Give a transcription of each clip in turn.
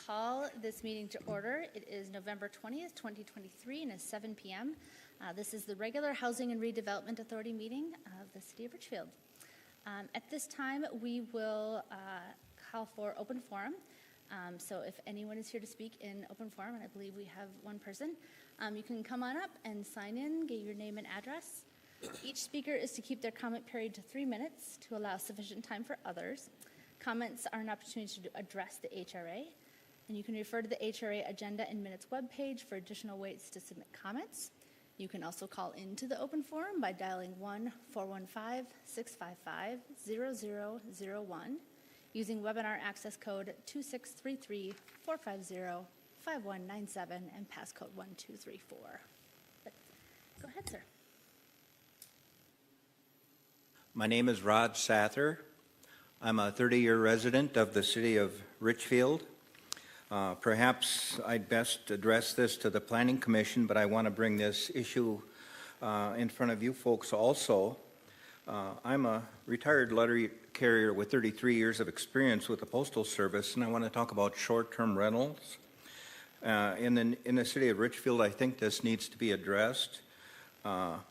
call this meeting to order. It is November 20th, 2023, and it's 7 p.m. This is the regular Housing and Redevelopment Authority meeting of the City of Richfield. At this time, we will call for open forum. So if anyone is here to speak in open forum, and I believe we have one person, you can come on up and sign in, get your name and address. Each speaker is to keep their comment period to 3 minutes to allow sufficient time for others. Comments are an opportunity to address the HRA, and you can refer to the HRA agenda and minutes webpage for additional ways to submit comments. You can also call into the open forum by dialing 1-415-655-0001 using webinar access code 2633-450-5197 and passcode 1234. Go ahead, sir. My name is Rod Sather. I'm a 30-year resident of the city of Richfield. Perhaps I'd best address this to the Planning Commission, but I want to bring this issue in front of you folks also. I'm a retired letter carrier with 33 years of experience with the Postal Service, and I want to talk about short-term rentals. In the city of Richfield, I think this needs to be addressed. Airbnbs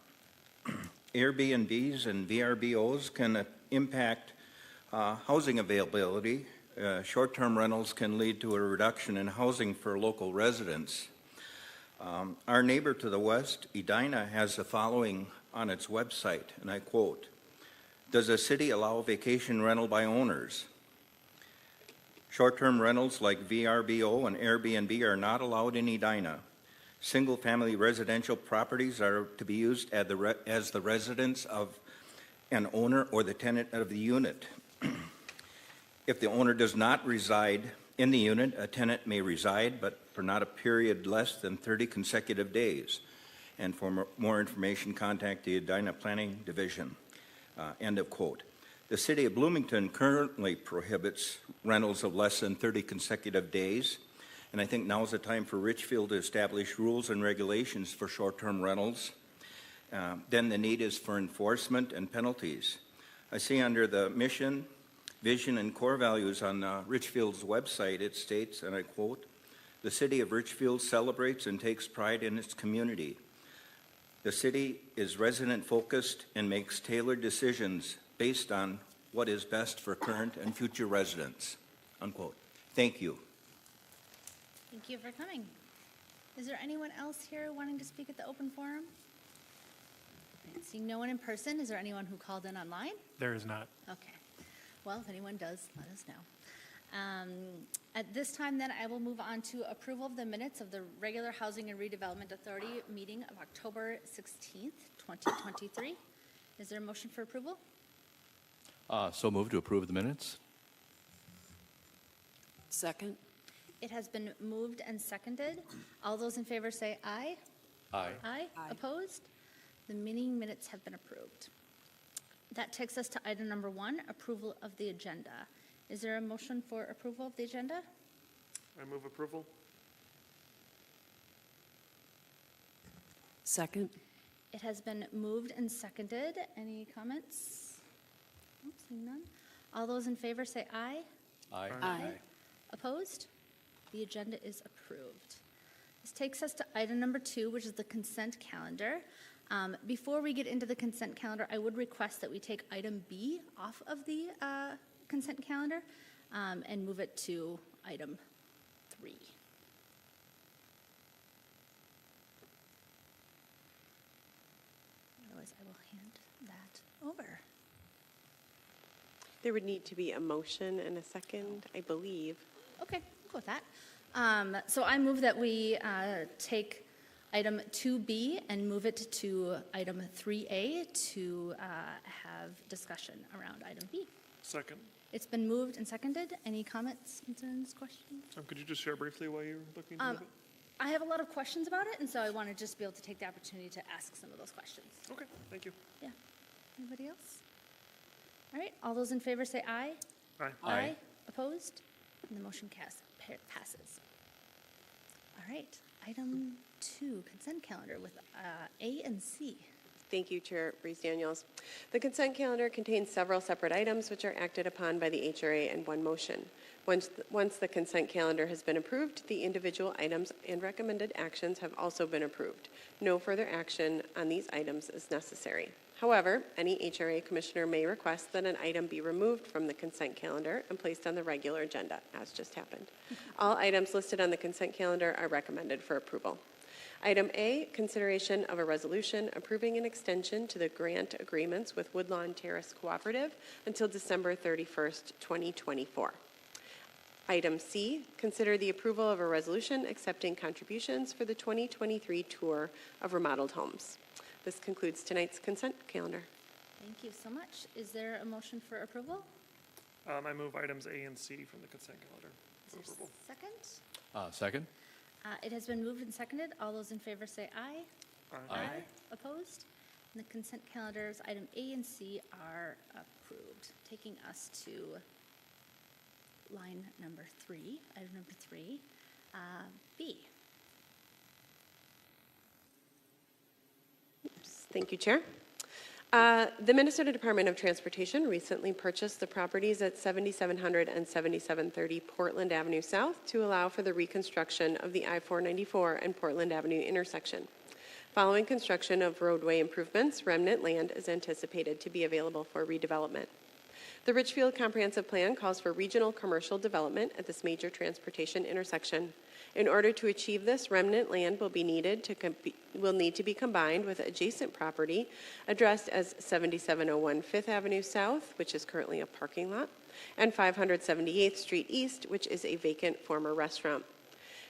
and VRBOs can impact housing availability. Short-term rentals can lead to a reduction in housing for local residents. Our neighbor to the west, Edina, has the following on its website, and I quote, "Does a city allow vacation rental by owners? Short-term rentals like VRBO and Airbnb are not allowed in Edina. Single-family residential properties are to be used as the residence of an owner or the tenant of the unit. If the owner does not reside in the unit, a tenant may reside, but for not a period less than 30 consecutive days. And for more information, contact the Edina Planning Division." End of quote. The city of Bloomington currently prohibits rentals of less than 30 consecutive days. And I think now is the time for Richfield to establish rules and regulations for short-term rentals. Then the need is for enforcement and penalties. I see under the mission, vision, and core values on Richfield's website, it states, and I quote, "The city of Richfield celebrates and takes pride in its community. The city is resident-focused and makes tailored decisions based on what is best for current and future residents." Unquote. Thank you. Thank you for coming. Is there anyone else here wanting to speak at the open forum? Seeing no one in person, is there anyone who called in online? There is not. Okay. Well, if anyone does, let us know. At this time, then, I will move on to approval of the minutes of the regular Housing and Redevelopment Authority meeting of October 16th, 2023. Is there a motion for approval? So moved to approve the minutes. Second. It has been moved and seconded. All those in favor say aye. Aye. Aye. Aye. Opposed? The meeting minutes have been approved. That takes us to item number 1, approval of the agenda. Is there a motion for approval of the agenda? I move approval. Second. It has been moved and seconded. Any comments? Seeing none. All those in favor say aye. Aye. Aye. Opposed? The agenda is approved. This takes us to item number 2, which is the consent calendar. Before we get into the consent calendar, I would request that we take item B off of the consent calendar and move it to item 3. Otherwise, I will hand that over. There would need to be a motion and a second, I believe. Okay, I'll go with that. So I move that we take item 2B and move it to item 3A to have discussion around item B. Second. It's been moved and seconded. Any comments, concerns, questions? Could you just share briefly why you're looking to move it? I have a lot of questions about it, and so I want to just be able to take the opportunity to ask some of those questions. Okay, thank you. Yeah. Anybody else? All right. All those in favor say aye. Aye. Aye. Opposed? And the motion passes. All right. Item 2, consent calendar with A and C. Thank you, Chair Breeze Daniels. The consent calendar contains several separate items which are acted upon by the HRA in one motion. Once the consent calendar has been approved, the individual items and recommended actions have also been approved. No further action on these items is necessary. However, any HRA commissioner may request that an item be removed from the consent calendar and placed on the regular agenda, as just happened. All items listed on the consent calendar are recommended for approval. Item A, consideration of a resolution approving an extension to the grant agreements with Woodlawn Terrace Cooperative until December 31st, 2024. Item C, consider the approval of a resolution accepting contributions for the 2023 tour of remodeled homes. This concludes tonight's consent calendar. Thank you so much. Is there a motion for approval? I move items A and C from the consent calendar. Is there Approval. a second? Second? It has been moved and seconded. All those in favor say aye. Aye. Opposed? And the consent calendars, item A and C, are approved. Taking us to line number 3, item number 3, B. Thank you, Chair. The Minnesota Department of Transportation recently purchased the properties at 7700 and 7730 Portland Avenue South to allow for the reconstruction of the I-494 and Portland Avenue intersection. Following construction of roadway improvements, remnant land is anticipated to be available for redevelopment. The Richfield Comprehensive Plan calls for regional commercial development at this major transportation intersection. In order to achieve this, remnant land will need to be combined with adjacent property addressed as 7701 Fifth Avenue South, which is currently a parking lot, and 578th Street East, which is a vacant former restaurant.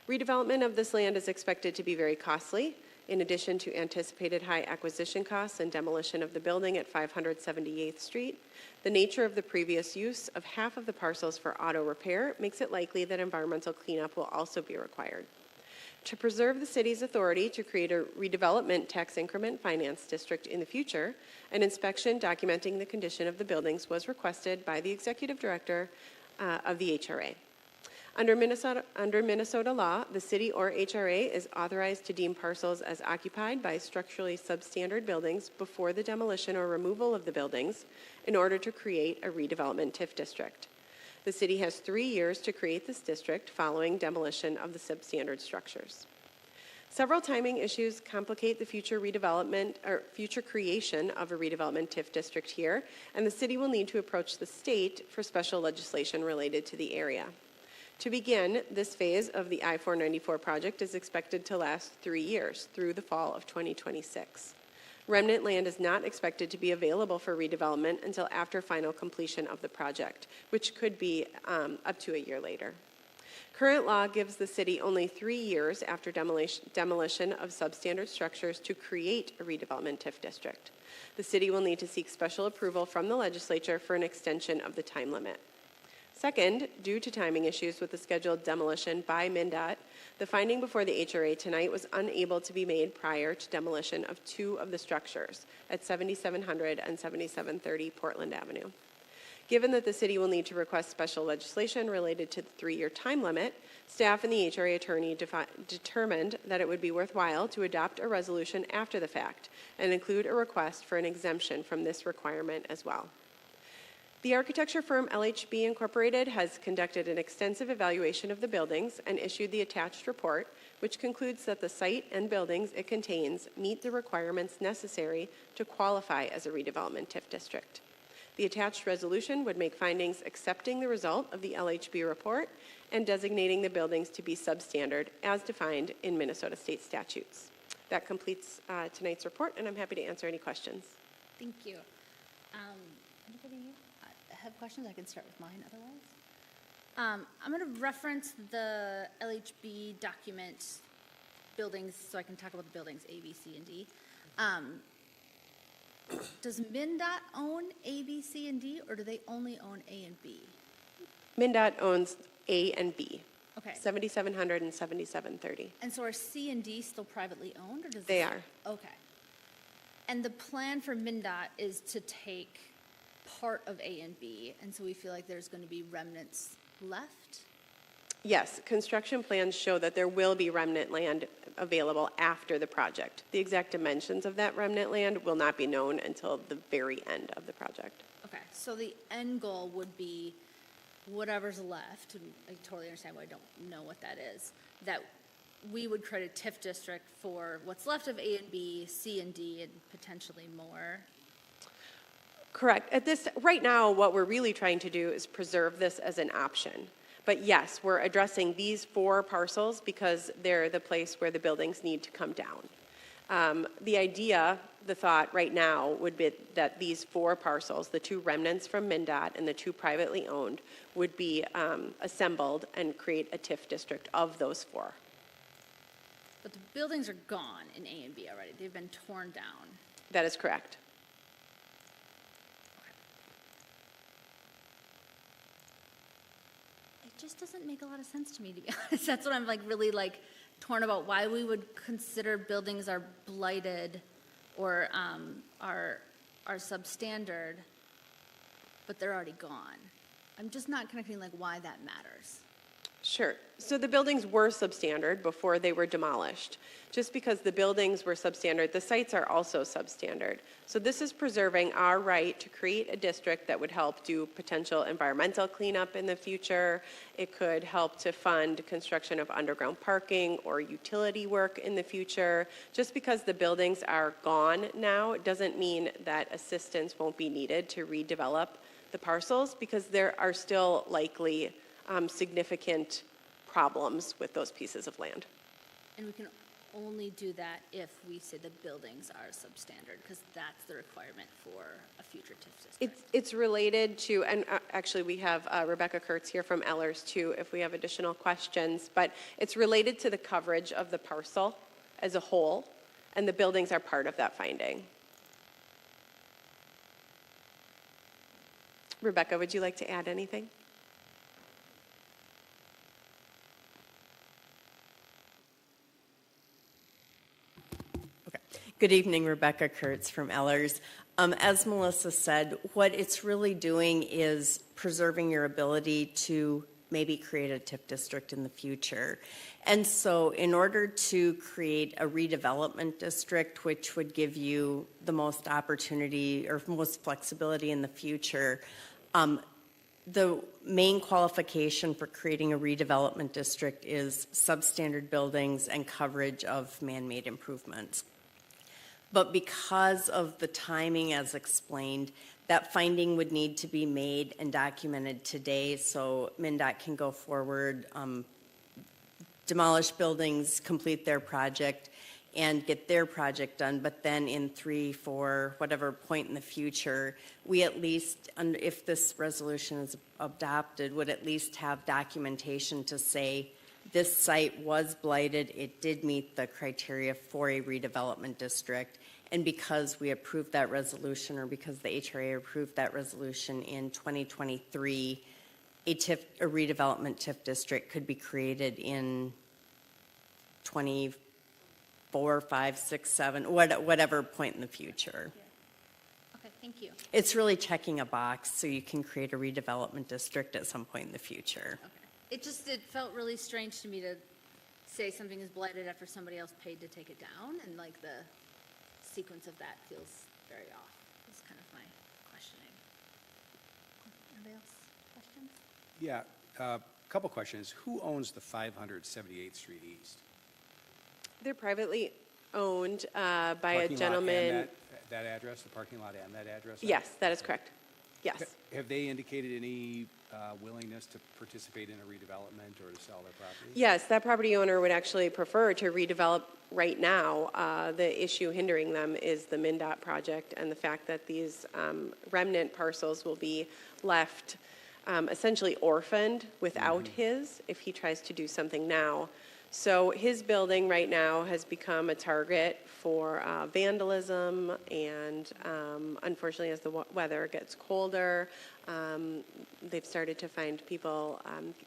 Redevelopment of this land is expected to be very costly. In addition to anticipated high acquisition costs and demolition of the building at 578th Street, the nature of the previous use of half of the parcels for auto repair makes it likely that environmental cleanup will also be required. To preserve the city's authority to create a redevelopment tax increment finance district in the future, an inspection documenting the condition of the buildings was requested by the executive director of the HRA. Under Minnesota law, the city or HRA is authorized to deem parcels as occupied by structurally substandard buildings before the demolition or removal of the buildings in order to create a redevelopment TIF district. The city has 3 years to create this district following demolition of the substandard structures. Several timing issues complicate the future redevelopment or future creation of a redevelopment TIF district here, and the city will need to approach the state for special legislation related to the area. To begin, this phase of the I-494 project is expected to last 3 years, through the fall of 2026. Remnant land is not expected to be available for redevelopment until after final completion of the project, which could be up to a year later. Current law gives the city only 3 years after demolition of substandard structures to create a redevelopment TIF district. The city will need to seek special approval from the legislature for an extension of the time limit. Second, due to timing issues with the scheduled demolition by MnDOT, the finding before the HRA tonight was unable to be made prior to demolition of 2 of the structures at 7700 and 7730 Portland Avenue. Given that the city will need to request special legislation related to the 3-year time limit, staff and the HRA attorney determined that it would be worthwhile to adopt a resolution after the fact and include a request for an exemption from this requirement as well. The architecture firm LHB Incorporated has conducted an extensive evaluation of the buildings and issued the attached report, which concludes that the site and buildings it contains meet the requirements necessary to qualify as a redevelopment TIF district. The attached resolution would make findings accepting the result of the LHB report and designating the buildings to be substandard as defined in Minnesota state statutes. That completes tonight's report, and I'm happy to answer any questions. Thank you. Anybody have questions? I can start with mine otherwise. I'm going to reference the LHB document buildings so I can talk about the buildings A, B, C, and D. Does MnDOT own A, B, C, and D, or do they only own A and B? MnDOT owns A and B. Okay. 7700 and 7730. And so are C and D still privately owned, or does They are. Okay. And the plan for MnDOT is to take part of A and B, and so we feel like there's going to be remnants left? Yes, construction plans show that there will be remnant land available after the project. The exact dimensions of that remnant land will not be known until the very end of the project. Okay, so the end goal would be whatever's left, and I totally understand why I don't know what that is, that we would create a TIF district for what's left of A and B, C and D, and potentially more. Correct. Right now, what we're really trying to do is preserve this as an option. But yes, we're addressing these 4 parcels because they're the place where the buildings need to come down. The idea, the thought right now would be that these 4 parcels, the 2 remnants from MnDOT and the 2 privately owned, would be assembled and create a TIF district of those 4. But the buildings are gone in A and B already. They've been torn down. That is correct. It just doesn't make a lot of sense to me, to be honest. That's what I'm really torn about, why we would consider buildings are blighted or are substandard, but they're already gone. I'm just not connecting why that matters. Sure. So the buildings were substandard before they were demolished. Just because the buildings were substandard, the sites are also substandard. So this is preserving our right to create a district that would help do potential environmental cleanup in the future. It could help to fund construction of underground parking or utility work in the future. Just because the buildings are gone now doesn't mean that assistance won't be needed to redevelop the parcels, because there are still likely significant problems with those pieces of land. And we can only do that if we say the buildings are substandard, because that's the requirement for a future TIF district. It's related to, and actually we have Rebecca Kurtz here from Ellers too, if we have additional questions, but it's related to the coverage of the parcel as a whole, and the buildings are part of that finding. Rebecca, would you like to add anything? Good evening, Rebecca Kurtz from Ellers. As Melissa said, what it's really doing is preserving your ability to maybe create a TIF district in the future. And so in order to create a redevelopment district, which would give you the most opportunity or most flexibility in the future, the main qualification for creating a redevelopment district is substandard buildings and coverage of man-made improvements. But because of the timing as explained, that finding would need to be made and documented today so MnDOT can go forward, demolish buildings, complete their project, and get their project done. But then in 3, 4, whatever point in the future, we at least, if this resolution is adopted, would at least have documentation to say this site was blighted, it did meet the criteria for a redevelopment district, and because we approved that resolution, or because the HRA approved that resolution in 2023, a redevelopment TIF district could be created in 24, 5, 6, 7, whatever point in the future. Yeah. Okay, thank you. It's really checking a box so you can create a redevelopment district at some point in the future. Okay. It felt really strange to me to say something is blighted after somebody else paid to take it down, and the sequence of that feels very off. Is kind of my questioning. Anybody else questions? Yeah, a couple questions. Who owns the 578th Street East? They're privately owned by a Parking lot and gentleman. that address, the parking lot and that address? Yes, that is correct. Yes. Have they indicated any willingness to participate in a redevelopment or to sell their property? Yes, that property owner would actually prefer to redevelop right now. The issue hindering them is the MnDOT project and the fact that these remnant parcels will be left essentially orphaned without his if he tries to do something now. So his building right now has become a target for vandalism, and unfortunately as the weather gets colder, they've started to find people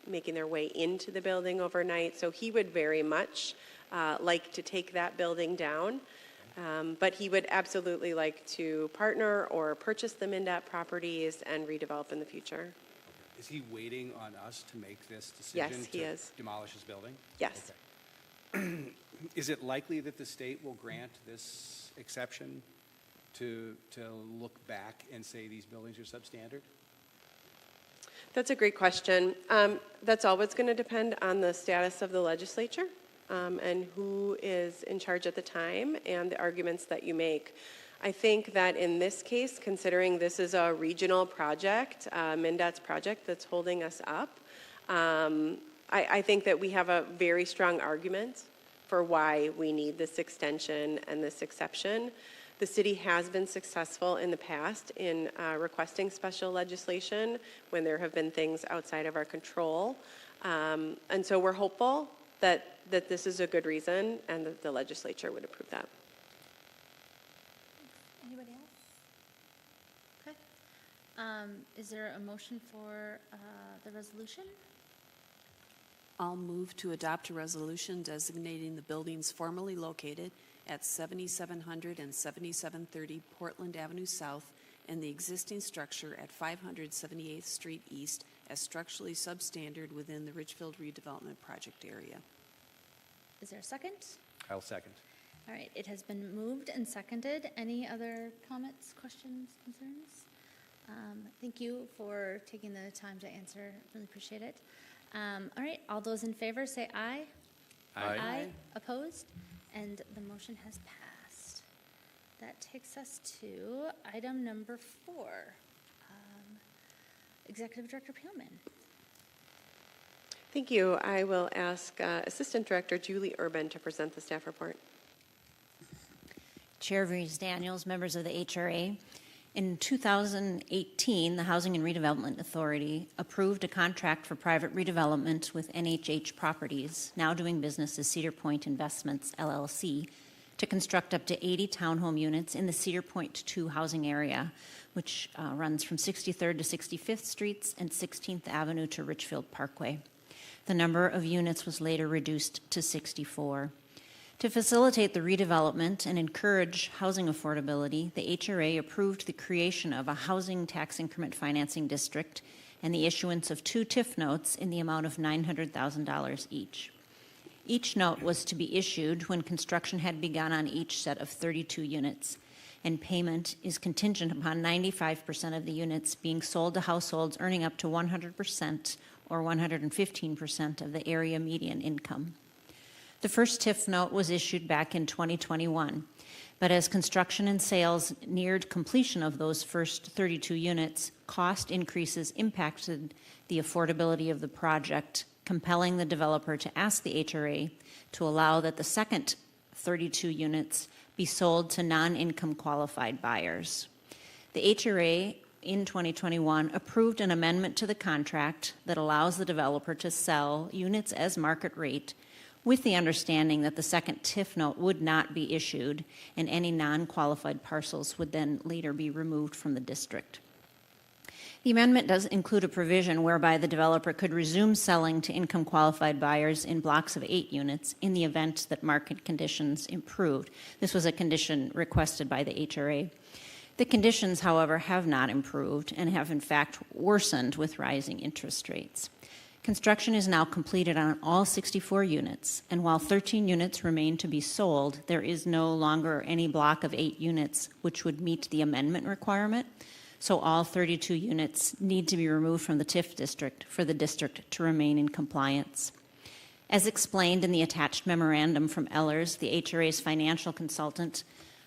making their way into the building overnight. So he would very much like to take that building down, but he would absolutely like to partner or purchase the MnDOT properties and redevelop in the future. Is he waiting on us to make this Yes, decision he to is. demolish his building? Yes. Okay. Is it likely that the state will grant this exception to look back and say these buildings are substandard? That's a great question. That's always going to depend on the status of the legislature and who is in charge at the time and the arguments that you make. I think that in this case, considering this is a regional project, MnDOT's project that's holding us up, I think that we have a very strong argument for why we need this extension and this exception. The city has been successful in the past in requesting special legislation when there have been things outside of our control. And so we're hopeful that this is a good reason and that the legislature would approve that. Anybody else? Okay. Is there a motion for the resolution? I'll move to adopt a resolution designating the buildings formerly located at 7700 and 7730 Portland Avenue South and the existing structure at 500 78th Street East as structurally substandard within the Ridgefield Redevelopment Project area. Is there a second? I'll second. All right, it has been moved and seconded. Any other comments, questions, concerns? Thank you for taking the time to answer. Really appreciate it. All right, all those in favor say aye. Aye. Opposed? And the motion has passed. That takes us to item number 4. Executive Director Peelman. Thank you. I will ask Assistant Director Julie Urban to present the staff report. Chair Rees Daniels, members of the HRA. In 2018, the Housing and Redevelopment Authority approved a contract for private redevelopment with NHH Properties, now doing business as Cedar Point Investments, LLC, to construct up to 80 townhome units in the Cedar Point 2 housing area, which runs from 63rd to 65th Streets and 16th Avenue to Richfield Parkway. The number of units was later reduced to 64. To facilitate the redevelopment and encourage housing affordability, the HRA approved the creation of a housing tax increment financing district and the issuance of 2 TIF notes in the amount of $900,000 each. Each note was to be issued when construction had begun on each set of 32 units, and payment is contingent upon 95% of the units being sold to households earning up to 100% or 115% of the area median income. The first TIF note was issued back in 2021, but as construction and sales neared completion of those first 32 units, cost increases impacted the affordability of the project, compelling the developer to ask the HRA to allow that the second 32 units be sold to non-income qualified buyers. The HRA in 2021 approved an amendment to the contract that allows the developer to sell units as market rate, with the understanding that the second TIF note would not be issued and any non-qualified parcels would then later be removed from the district. The amendment does include a provision whereby the developer could resume selling to income-qualified buyers in blocks of 8 units in the event that market conditions improved. This was a condition requested by the HRA. The conditions, however, have not improved and have in fact worsened with rising interest rates. Construction is now completed on all 64 units, and while 13 units remain to be sold, there is no longer any block of 8 units which would meet the amendment requirement, so all 32 units need to be removed from the TIF district for the district to remain in compliance. As explained in the attached memorandum from Ellers, the HRA's financial consultant,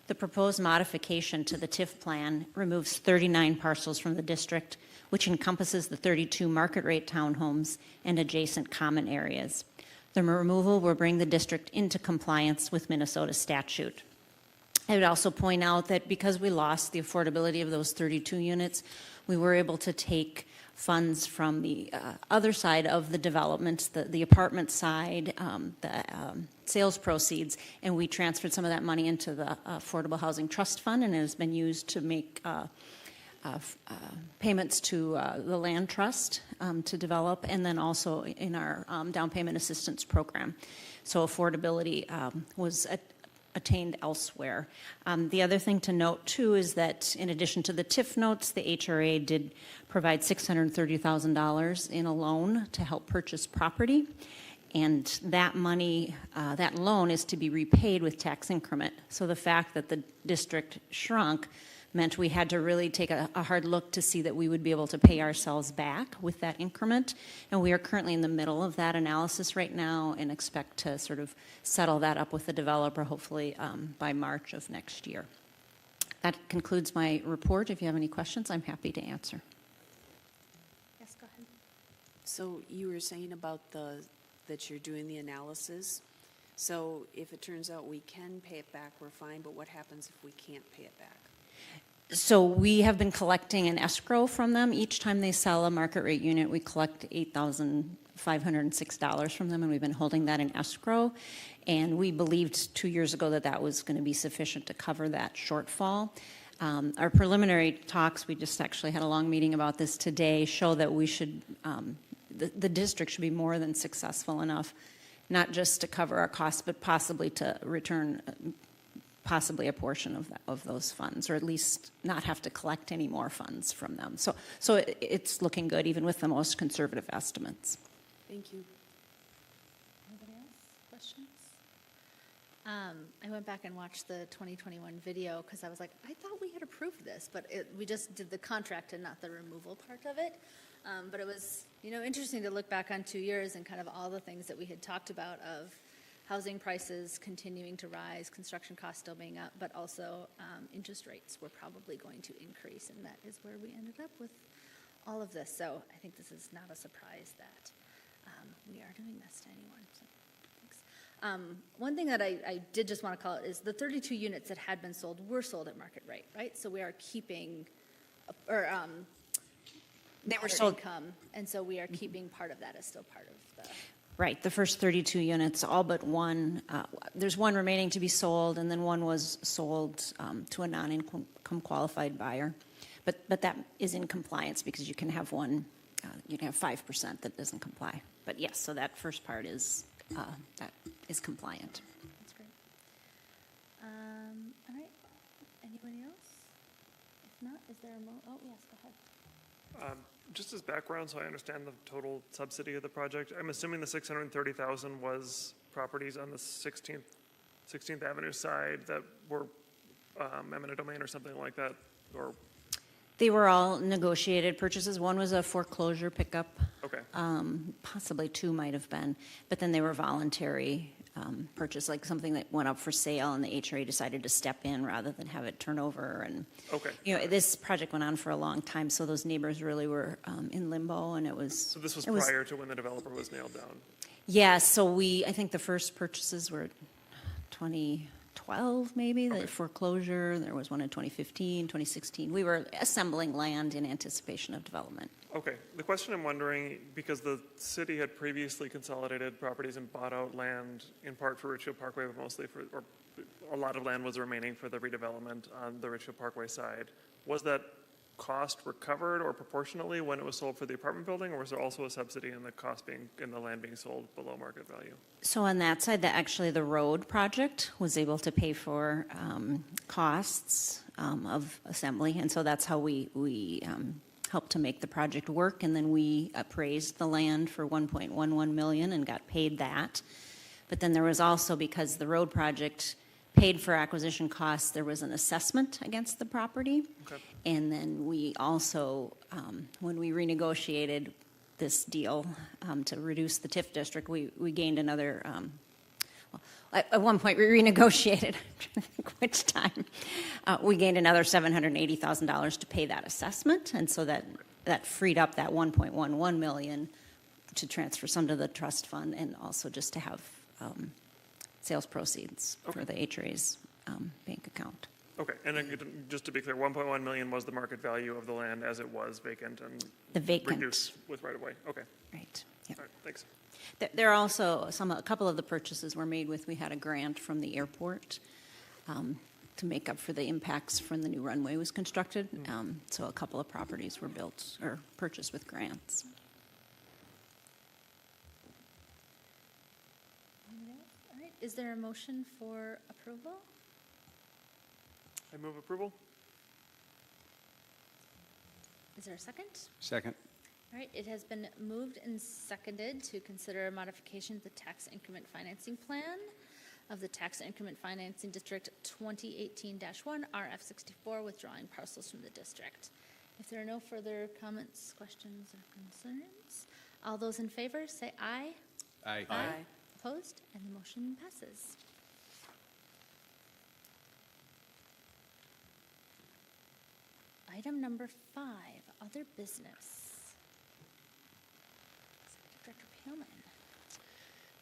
the proposed modification to the TIF plan removes 39 parcels from the district, which encompasses the 32 market rate townhomes and adjacent common areas. The removal will bring the district into compliance with Minnesota statute. I would also point out that because we lost the affordability of those 32 units, we were able to take funds from the other side of the development, the apartment side, sales proceeds, and we transferred some of that money into the Affordable Housing Trust Fund, and it has been used to make payments to the land trust to develop, and then also in our down payment assistance program. So affordability was attained elsewhere. The other thing to note, too, is that in addition to the TIF notes, the HRA did provide $630,000 in a loan to help purchase property. And that money, that loan is to be repaid with tax increment. So the fact that the district shrunk meant we had to really take a hard look to see that we would be able to pay ourselves back with that increment. And we are currently in the middle of that analysis right now and expect to sort of settle that up with the developer, hopefully by March of next year. That concludes my report. If you have any questions, I'm happy to answer. Yes, go ahead. So you were saying about that you're doing the analysis. So if it turns out we can pay it back, we're fine, but what happens if we can't pay it back? So we have been collecting an escrow from them. Each time they sell a market rate unit, we collect $8,506 from them, and we've been holding that in escrow. And we believed 2 years ago that that was going to be sufficient to cover that shortfall. Our preliminary talks, we just actually had a long meeting about this today, show that we should, the district should be more than successful enough, not just to cover our costs, but possibly to return possibly a portion of those funds, or at least not have to collect any more funds from them. So it's looking good, even with the most conservative estimates. Thank you. Anybody else? Questions? I went back and watched the 2021 video because I was like, I thought we had approved this, but we just did the contract and not the removal part of it. But it was, interesting to look back on 2 years and kind of all the things that we had talked about of housing prices continuing to rise, construction costs still being up, but also interest rates were probably going to increase, and that is where we ended up with all of this. So I think this is not a surprise that we are doing this to anyone. So thanks. One thing that I did just want to call it is the 32 units that had been sold were sold at market rate, right? So we are keeping, They were sold income, and so we are keeping part of that as still part of the. Right, the first 32 units, all but one. There's one remaining to be sold, and then one was sold to a non-income qualified buyer. But that is in compliance because you can have one, you can have 5% that doesn't comply. But yes, so that first part is compliant. That's great. All right. Anybody else? If not, is there oh, yes, go ahead. Just as background, so I understand the total subsidy of the project, I'm assuming the $630,000 was properties on the 16th Avenue side that were eminent domain or something like that, or? They were all negotiated purchases. One was a foreclosure pickup. Okay. Possibly two might have been, but then they were voluntary purchase, like something that went up for sale, and the HRA decided to step in rather than have it turn over. And Okay. This project went on for a long time, so those neighbors really were in limbo, and it was. So this was prior to when the developer was nailed down? Yeah. So I think the first purchases were 2012, maybe. Okay. The foreclosure. There was one in 2015, 2016. We were assembling land in anticipation of development. Okay. The question I'm wondering, because the city had previously consolidated properties and bought out land in part for Richfield Parkway, but mostly or a lot of land was remaining for the redevelopment on the Richfield Parkway side. Was that cost recovered or proportionally when it was sold for the apartment building, or was there also a subsidy in the cost in the land being sold below market value? So on that side, actually the road project was able to pay for costs of assembly, and so that's how we helped to make the project work. And then we appraised the land for $1.11 million and got paid that. But then there was also, because the road project paid for acquisition costs, there was an assessment against the property. Okay. And then we also, when we renegotiated this deal to reduce the TIF district, we gained another, at one point we renegotiated, which time, we gained another $780,000 to pay that assessment. And so that freed up that $1.11 million to transfer some to the trust fund, and also just to have sales proceeds for the HRA's bank account. Okay, and then just to be clear, 1.1 million was the market value of the land as it was vacant and The vacant. reduced with right of way. Okay, Right. Yep. all right, thanks. There are also a couple of the purchases were made with, we had a grant from the airport to make up for the impacts from the new runway was constructed. So a couple of properties were built or purchased with grants. All right. is there a motion for approval? I move approval. Is there a second? Second. All right, it has been moved and seconded to consider a modification to the tax increment financing plan of the Tax Increment Financing District 2018-1 RF64, withdrawing parcels from the district. If there are no further comments, questions, or concerns, all those in favor say aye. Aye. Opposed? And the motion passes. Item number 5, other business. Director Peelman.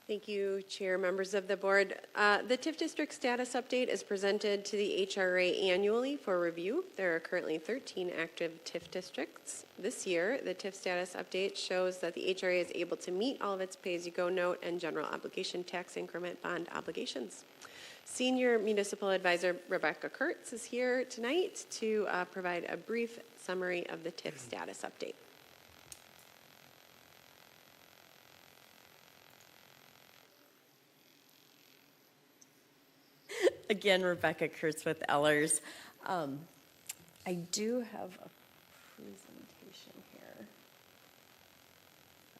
Thank you, Chair, members of the board. The TIF district status update is presented to the HRA annually for review. There are currently 13 active TIF districts. This year, the TIF status update shows that the HRA is able to meet all of its pay-as-you-go note and general obligation tax increment bond obligations. Senior Municipal Advisor Rebecca Kurtz is here tonight to provide a brief summary of the TIF status update. Again, Rebecca Kurtz with Ellers. I do have a presentation here.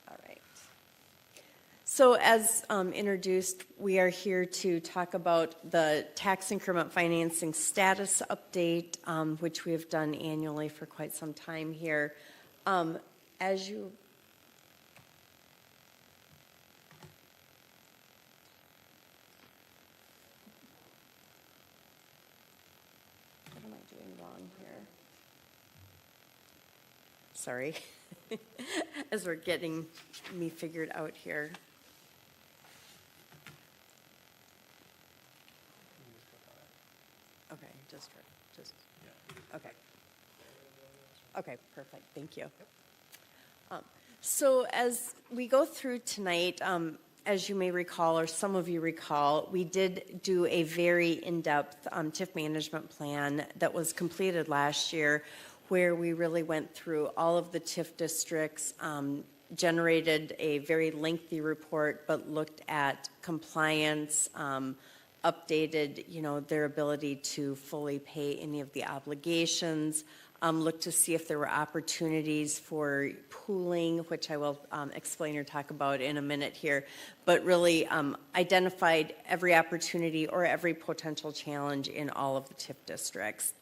All right. So as introduced, we are here to talk about the tax increment financing status update, which we have done annually for quite some time here. As you What am I doing wrong here? Sorry. As we're getting me figured out here. Okay, okay, perfect, thank you. So as we go through tonight, as you may recall, or some of you recall, we did do a very in-depth TIF management plan that was completed last year, where we really went through all of the TIF districts, generated a very lengthy report, but looked at compliance, updated, their ability to fully pay any of the obligations, looked to see if there were opportunities for pooling, which I will explain or talk about in a minute here, but really identified every opportunity or every potential challenge in all of the TIF districts.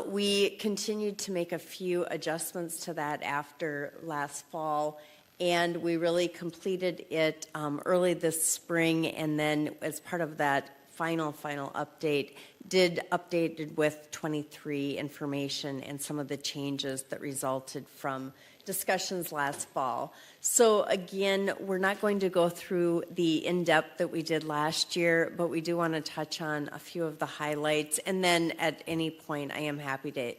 We continued to make a few adjustments to that after last fall, and we really completed it early this spring, and then as part of that final update, did updated with 23 information and some of the changes that resulted from discussions last fall. So again, we're not going to go through the in-depth that we did last year, but we do want to touch on a few of the highlights, and then at any point I am happy to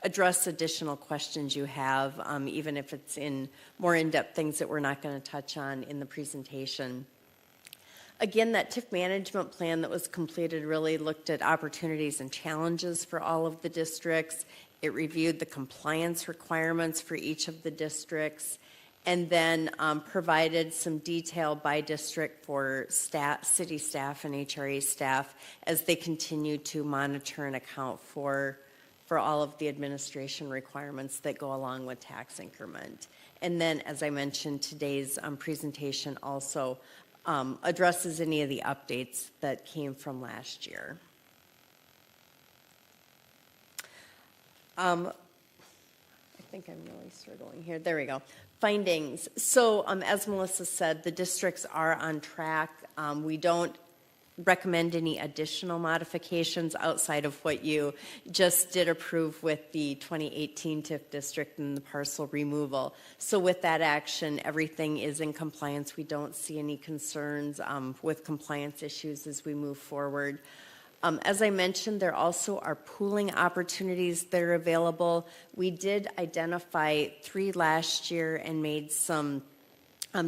address additional questions you have, even if it's in more in-depth things that we're not going to touch on in the presentation. Again, that TIF management plan that was completed really looked at opportunities and challenges for all of the districts. It reviewed the compliance requirements for each of the districts, and then provided some detail by district for city staff and HRA staff as they continue to monitor and account for all of the administration requirements that go along with tax increment. And then, as I mentioned, today's presentation also addresses any of the updates that came from last year. I think I'm really struggling here. There we go. Findings. So as Melissa said, the districts are on track. We don't recommend any additional modifications outside of what you just did approve with the 2018 TIF district and the parcel removal. So with that action, everything is in compliance. We don't see any concerns with compliance issues as we move forward. As I mentioned, there also are pooling opportunities that are available. We did identify 3 last year and made some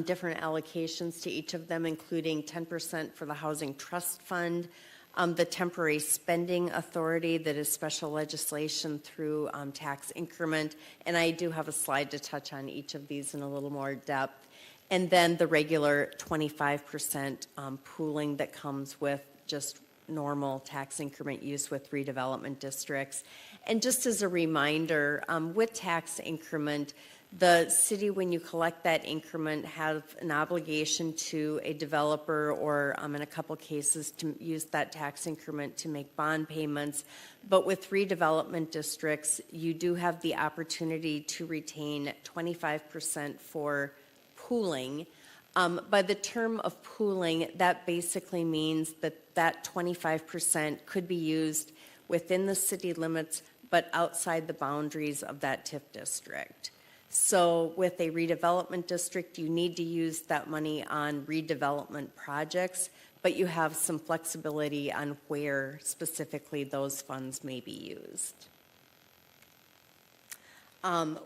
different allocations to each of them, including 10% for the Housing Trust Fund, the Temporary Spending Authority that is special legislation through tax increment, and I do have a slide to touch on each of these in a little more depth. and then the regular 25% pooling that comes with just normal tax increment use with redevelopment districts. And just as a reminder, with tax increment, the city, when you collect that increment, have an obligation to a developer or, in a couple cases, to use that tax increment to make bond payments. But with redevelopment districts, you do have the opportunity to retain 25% for pooling. By the term of pooling, that basically means that that 25% could be used within the city limits, but outside the boundaries of that TIF district. So with a redevelopment district, you need to use that money on redevelopment projects, but you have some flexibility on where specifically those funds may be used.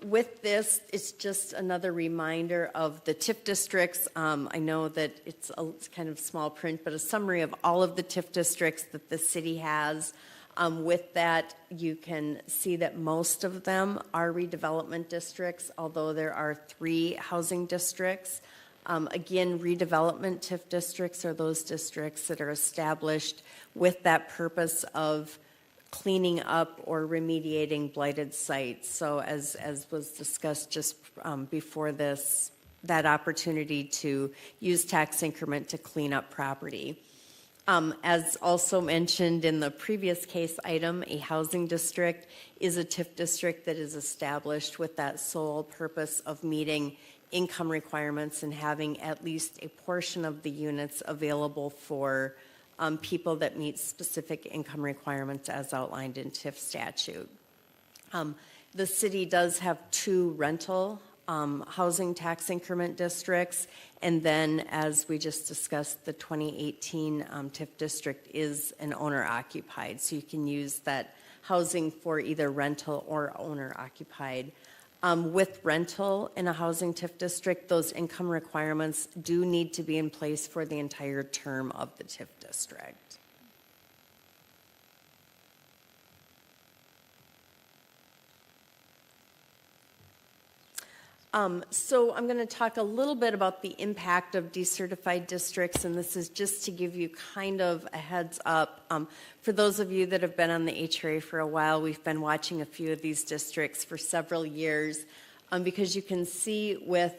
With this, it's just another reminder of the TIF districts. I know that it's kind of small print, but a summary of all of the TIF districts that the city has. With that, you can see that most of them are redevelopment districts, although there are 3 housing districts. Again, redevelopment TIF districts are those districts that are established with that purpose of cleaning up or remediating blighted sites. So as was discussed just before this, that opportunity to use tax increment to clean up property. As also mentioned in the previous case item, a housing district is a TIF district that is established with that sole purpose of meeting income requirements and having at least a portion of the units available for people that meet specific income requirements as outlined in TIF statute. The city does have 2 rental housing tax increment districts, and then as we just discussed, the 2018 TIF district is an owner occupied, so you can use that housing for either rental or owner occupied. With rental in a housing TIF district, those income requirements do need to be in place for the entire term of the TIF district. So I'm going to talk a little bit about the impact of decertified districts, and this is just to give you kind of a heads up. For those of you that have been on the HRA for a while, we've been watching a few of these districts for several years because you can see with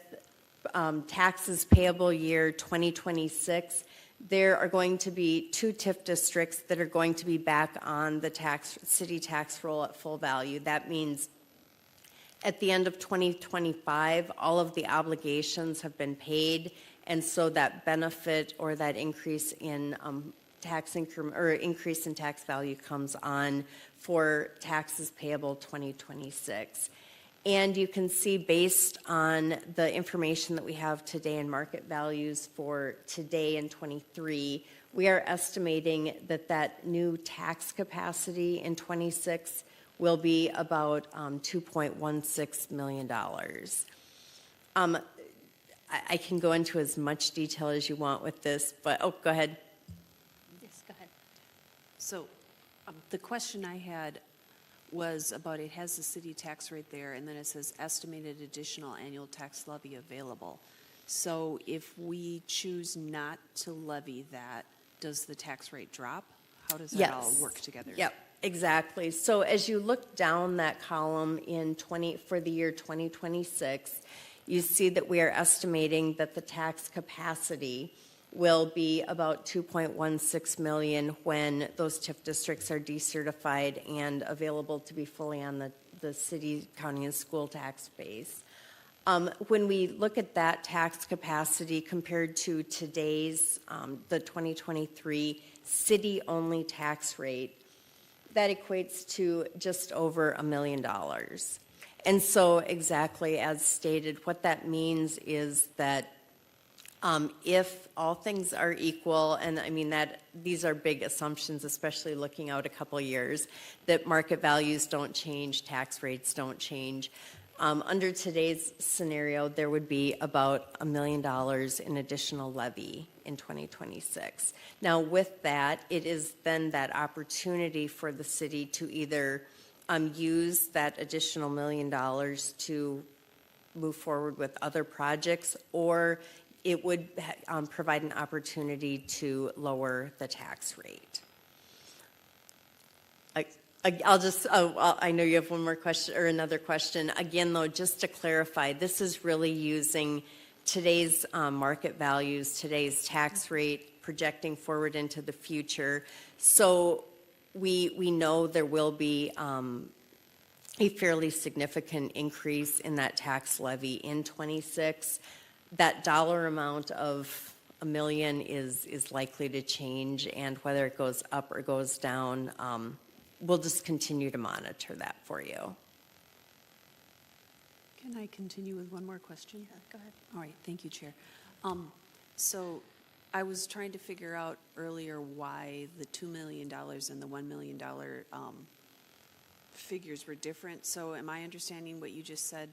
taxes payable year 2026, there are going to be 2 TIF districts that are going to be back on the city tax roll at full value. That means at the end of 2025, all of the obligations have been paid, and so that benefit or that increase in tax increment or increase in tax value comes on for taxes payable 2026. And you can see based on the information that we have today in market values for today in 23, we are estimating that that new tax capacity in 26 will be about $2.16 million. I can go into as much detail as you want with this, but, go ahead. Yes, go ahead. So the question I had was about, it has the city tax rate there, and then it says estimated additional annual tax levy available. So if we choose not to levy that, does the tax rate drop? How does that all work together? Yep. Exactly. So as you look down that column for the year 2026, you see that we are estimating that the tax capacity will be about $2.16 million when those TIF districts are decertified and available to be fully on the city, county, and school tax base. When we look at that tax capacity compared to today's, the 2023 city-only tax rate, that equates to just over $1 million. And so exactly as stated, what that means is that if all things are equal, and I mean that these are big assumptions, especially looking out a couple years, that market values don't change, tax rates don't change. Under today's scenario, there would be about $1 million in additional levy in 2026. Now, with that, it is then that opportunity for the city to either use that additional $1 million to move forward with other projects, or it would provide an opportunity to lower the tax rate. I know you have one more question or another question. Again, though, just to clarify, this is really using today's market values, today's tax rate, projecting forward into the future. So we know there will be a fairly significant increase in that tax levy in '26. That dollar amount of $1 million is likely to change, and whether it goes up or goes down, we'll just continue to monitor that for you. Can I continue with one more question? Yeah, go ahead. All right, thank you, Chair. So I was trying to figure out earlier why the $2 million and the $1 million figures were different. So am I understanding what you just said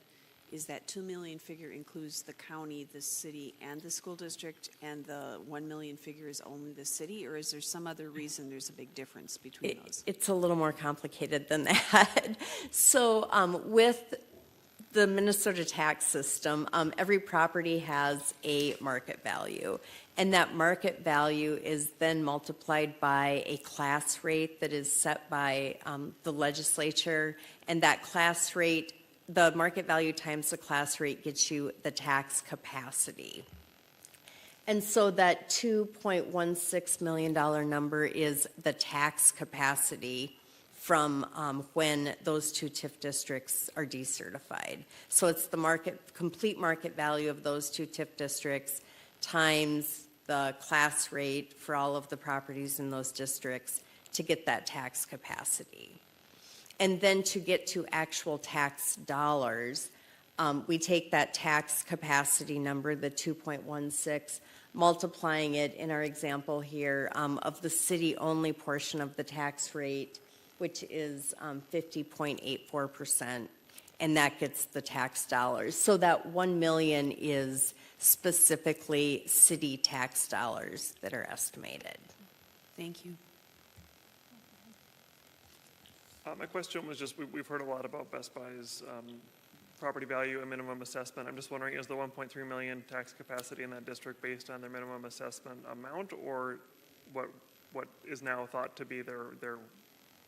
is that 2 million figure includes the county, the city, and the school district, and the 1 million figure is only the city, or is there some other reason there's a big difference between those? It's a little more complicated than that. So with the Minnesota tax system, every property has a market value, and that market value is then multiplied by a class rate that is set by the legislature, and that class rate, the market value times the class rate, gets you the tax capacity. And so that $2.16 million number is the tax capacity from when those two TIF districts are decertified. So it's the complete market value of those two TIF districts times the class rate for all of the properties in those districts to get that tax capacity. And then to get to actual tax dollars, we take that tax capacity number, the 2.16, multiplying it in our example here of the city-only portion of the tax rate, which is 50.84%, and that gets the tax dollars. So that 1 million is specifically city tax dollars that are estimated. Thank you. My question was just, we've heard a lot about Best Buy's property value and minimum assessment. I'm just wondering, is the 1.3 million tax capacity in that district based on their minimum assessment amount, or what is now thought to be their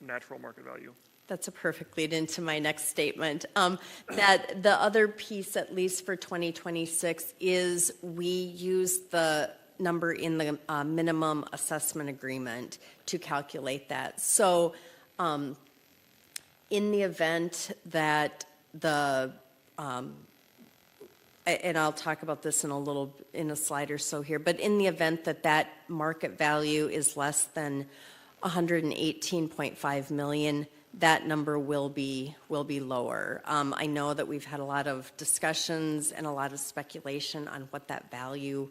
natural market value? That's a perfect lead into my next statement. That the other piece, at least for 2026, is we use the number in the minimum assessment agreement to calculate that. So in the event that and I'll talk about this in a slide or so here, but in the event that that market value is less than 118.5 million, that number will be lower. I know that we've had a lot of discussions and a lot of speculation on what that value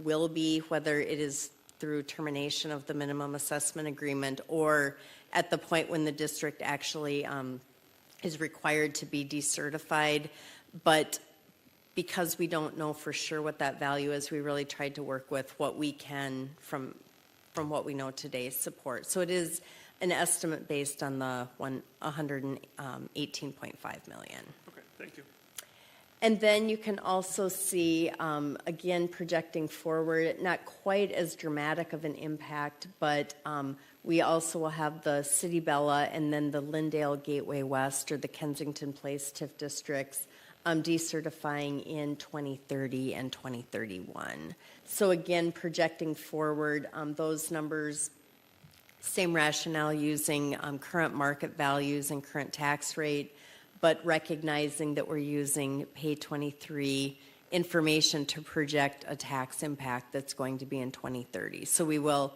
will be, whether it is through termination of the minimum assessment agreement or at the point when the district actually is required to be decertified. But because we don't know for sure what that value is, we really tried to work with what we can from what we know today support. So it is an estimate based on the 118.5 million. Okay, thank you. And then you can also see, again, projecting forward, not quite as dramatic of an impact, but we also will have the City Bella and then the Lindale Gateway West or the Kensington Place TIF districts decertifying in 2030 and 2031. So again, projecting forward, those numbers, same rationale, using current market values and current tax rate, but recognizing that we're using Pay 23 information to project a tax impact that's going to be in 2030. So we will,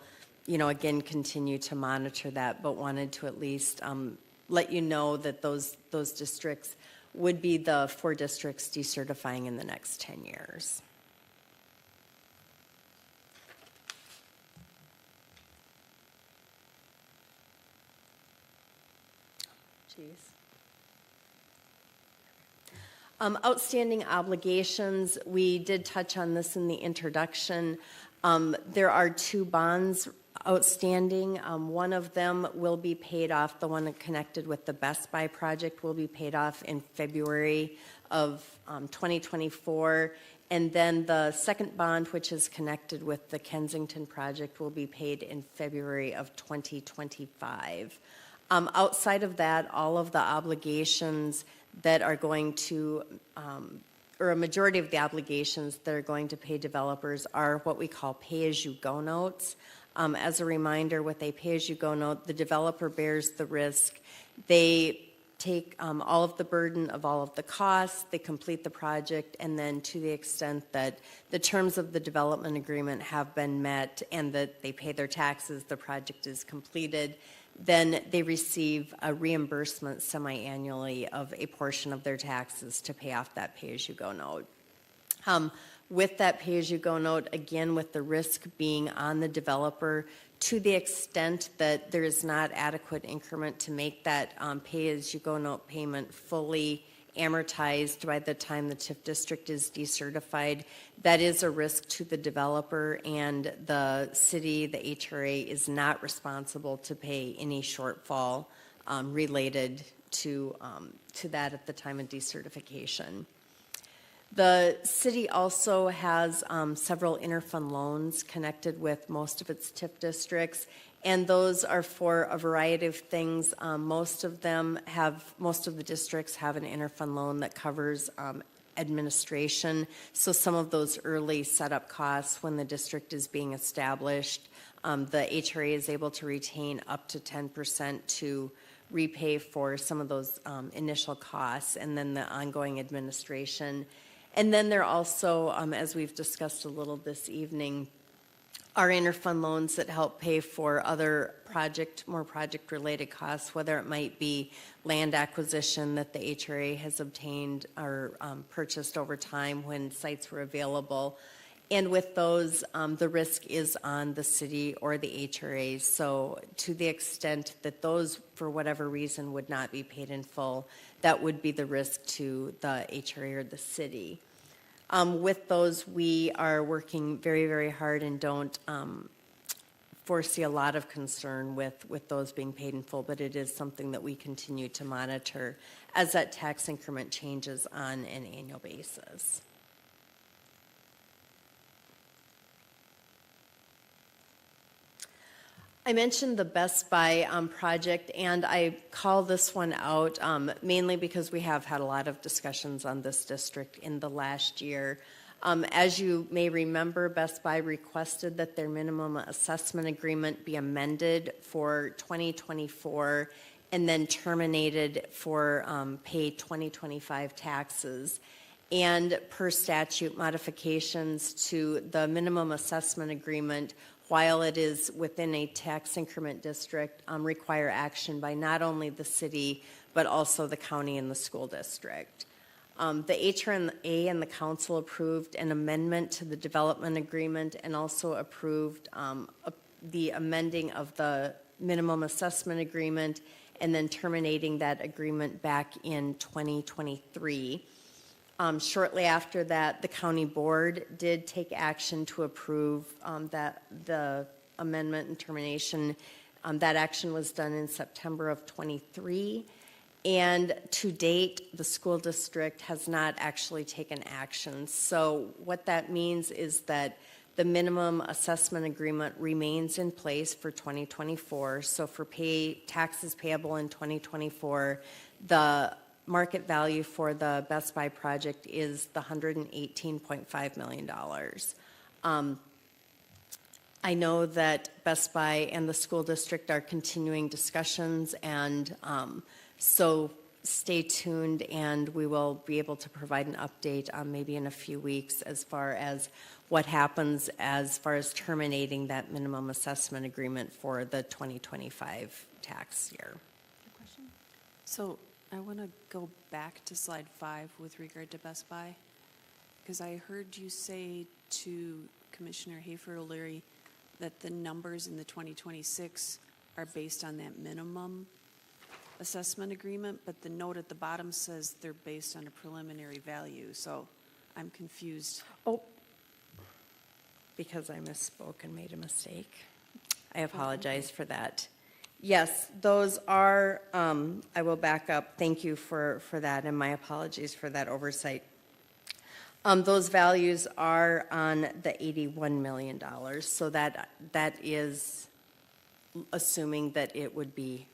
again, continue to monitor that, but wanted to at least let you know that those districts would be the 4 districts decertifying in the next 10 years. Outstanding obligations, we did touch on this in the introduction. There are 2 bonds outstanding. One of them will be paid off, the one connected with the Best Buy project will be paid off in February of 2024. And then the second bond, which is connected with the Kensington project, will be paid in February of 2025. Outside of that, all of the obligations that are going to, or a majority of the obligations that are going to pay developers are what we call pay-as-you-go notes. As a reminder, with a pay-as-you-go note, the developer bears the risk. They take all of the burden of all of the costs, they complete the project, and then to the extent that the terms of the development agreement have been met and that they pay their taxes, the project is completed, then they receive a reimbursement semi-annually of a portion of their taxes to pay off that pay-as-you-go note. With that pay-as-you-go note, again, with the risk being on the developer, to the extent that there is not adequate increment to make that pay-as-you-go note payment fully amortized by the time the TIF district is decertified, that is a risk to the developer, and the city, the HRA, is not responsible to pay any shortfall related to that at the time of decertification. The city also has several interfund loans connected with most of its TIF districts, and those are for a variety of things. Most of the districts have an interfund loan that covers administration. So some of those early setup costs when the district is being established, the HRA is able to retain up to 10% to repay for some of those initial costs and then the ongoing administration. And then there are also, as we've discussed a little this evening, are interfund loans that help pay for other more project-related costs, whether it might be land acquisition that the HRA has obtained or purchased over time when sites were available. And with those, the risk is on the city or the HRA. So to the extent that those, for whatever reason, would not be paid in full, that would be the risk to the HRA or the city. With those, we are working very, very hard and don't foresee a lot of concern with those being paid in full, but it is something that we continue to monitor as that tax increment changes on an annual basis. I mentioned the Best Buy project, and I call this one out mainly because we have had a lot of discussions on this district in the last year. As you may remember, Best Buy requested that their minimum assessment agreement be amended for 2024 and then terminated for pay 2025 taxes. And per statute, modifications to the minimum assessment agreement, while it is within a tax increment district, require action by not only the city, but also the county and the school district. The HRA and the council approved an amendment to the development agreement and also approved the amending of the minimum assessment agreement and then terminating that agreement back in 2023. Shortly after that, the county board did take action to approve the amendment and termination. That action was done in September of 23. And to date, the school district has not actually taken action. So what that means is that the minimum assessment agreement remains in place for 2024. So for taxes payable in 2024, the market value for the Best Buy project is the $118.5 million. I know that Best Buy and the school district are continuing discussions, and so stay tuned, and we will be able to provide an update maybe in a few weeks as far as what happens as far as terminating that minimum assessment agreement for the 2025 tax year. So I want to go back to slide 5 with regard to Best Buy, because I heard you say to Commissioner Hafer-O'Leary that the numbers in the 2026 are based on that minimum assessment agreement, but the note at the bottom says they're based on a preliminary value. So I'm confused. Oh, because I misspoke and made a mistake. I apologize for that. Yes, those are, I will back up. Thank you for that, and my apologies for that oversight. Those values are on the $81 million, so that is assuming that it would be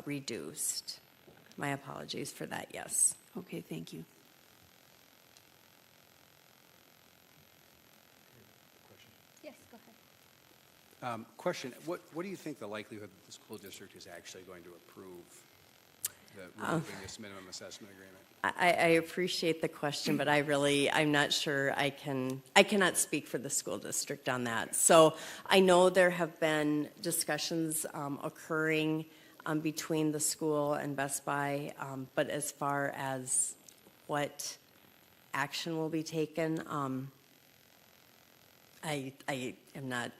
reduced. My apologies for that, yes. Okay, thank you. Yes, go ahead. Question, what do you think the likelihood that the school district is actually going to approve removing this minimum assessment agreement? I appreciate the question, but I'm not sure I cannot speak for the school district on that. So I know there have been discussions occurring between the school and Best Buy, but as far as what action will be taken, I'm not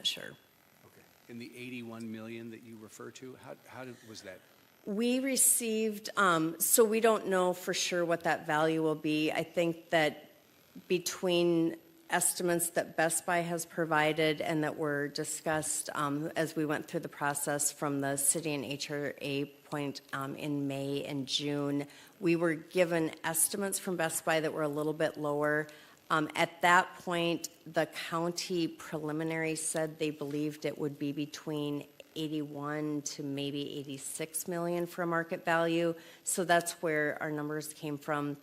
sure. Okay. And the 81 million that you refer to, was that? We received, so we don't know for sure what that value will be. I think that between estimates that Best Buy has provided and that were discussed as we went through the process from the city and HRA point in May and June, we were given estimates from Best Buy that were a little bit lower. At that point, the county preliminary said they believed it would be between 81 to maybe 86 million for a market value. So that's where our numbers came from.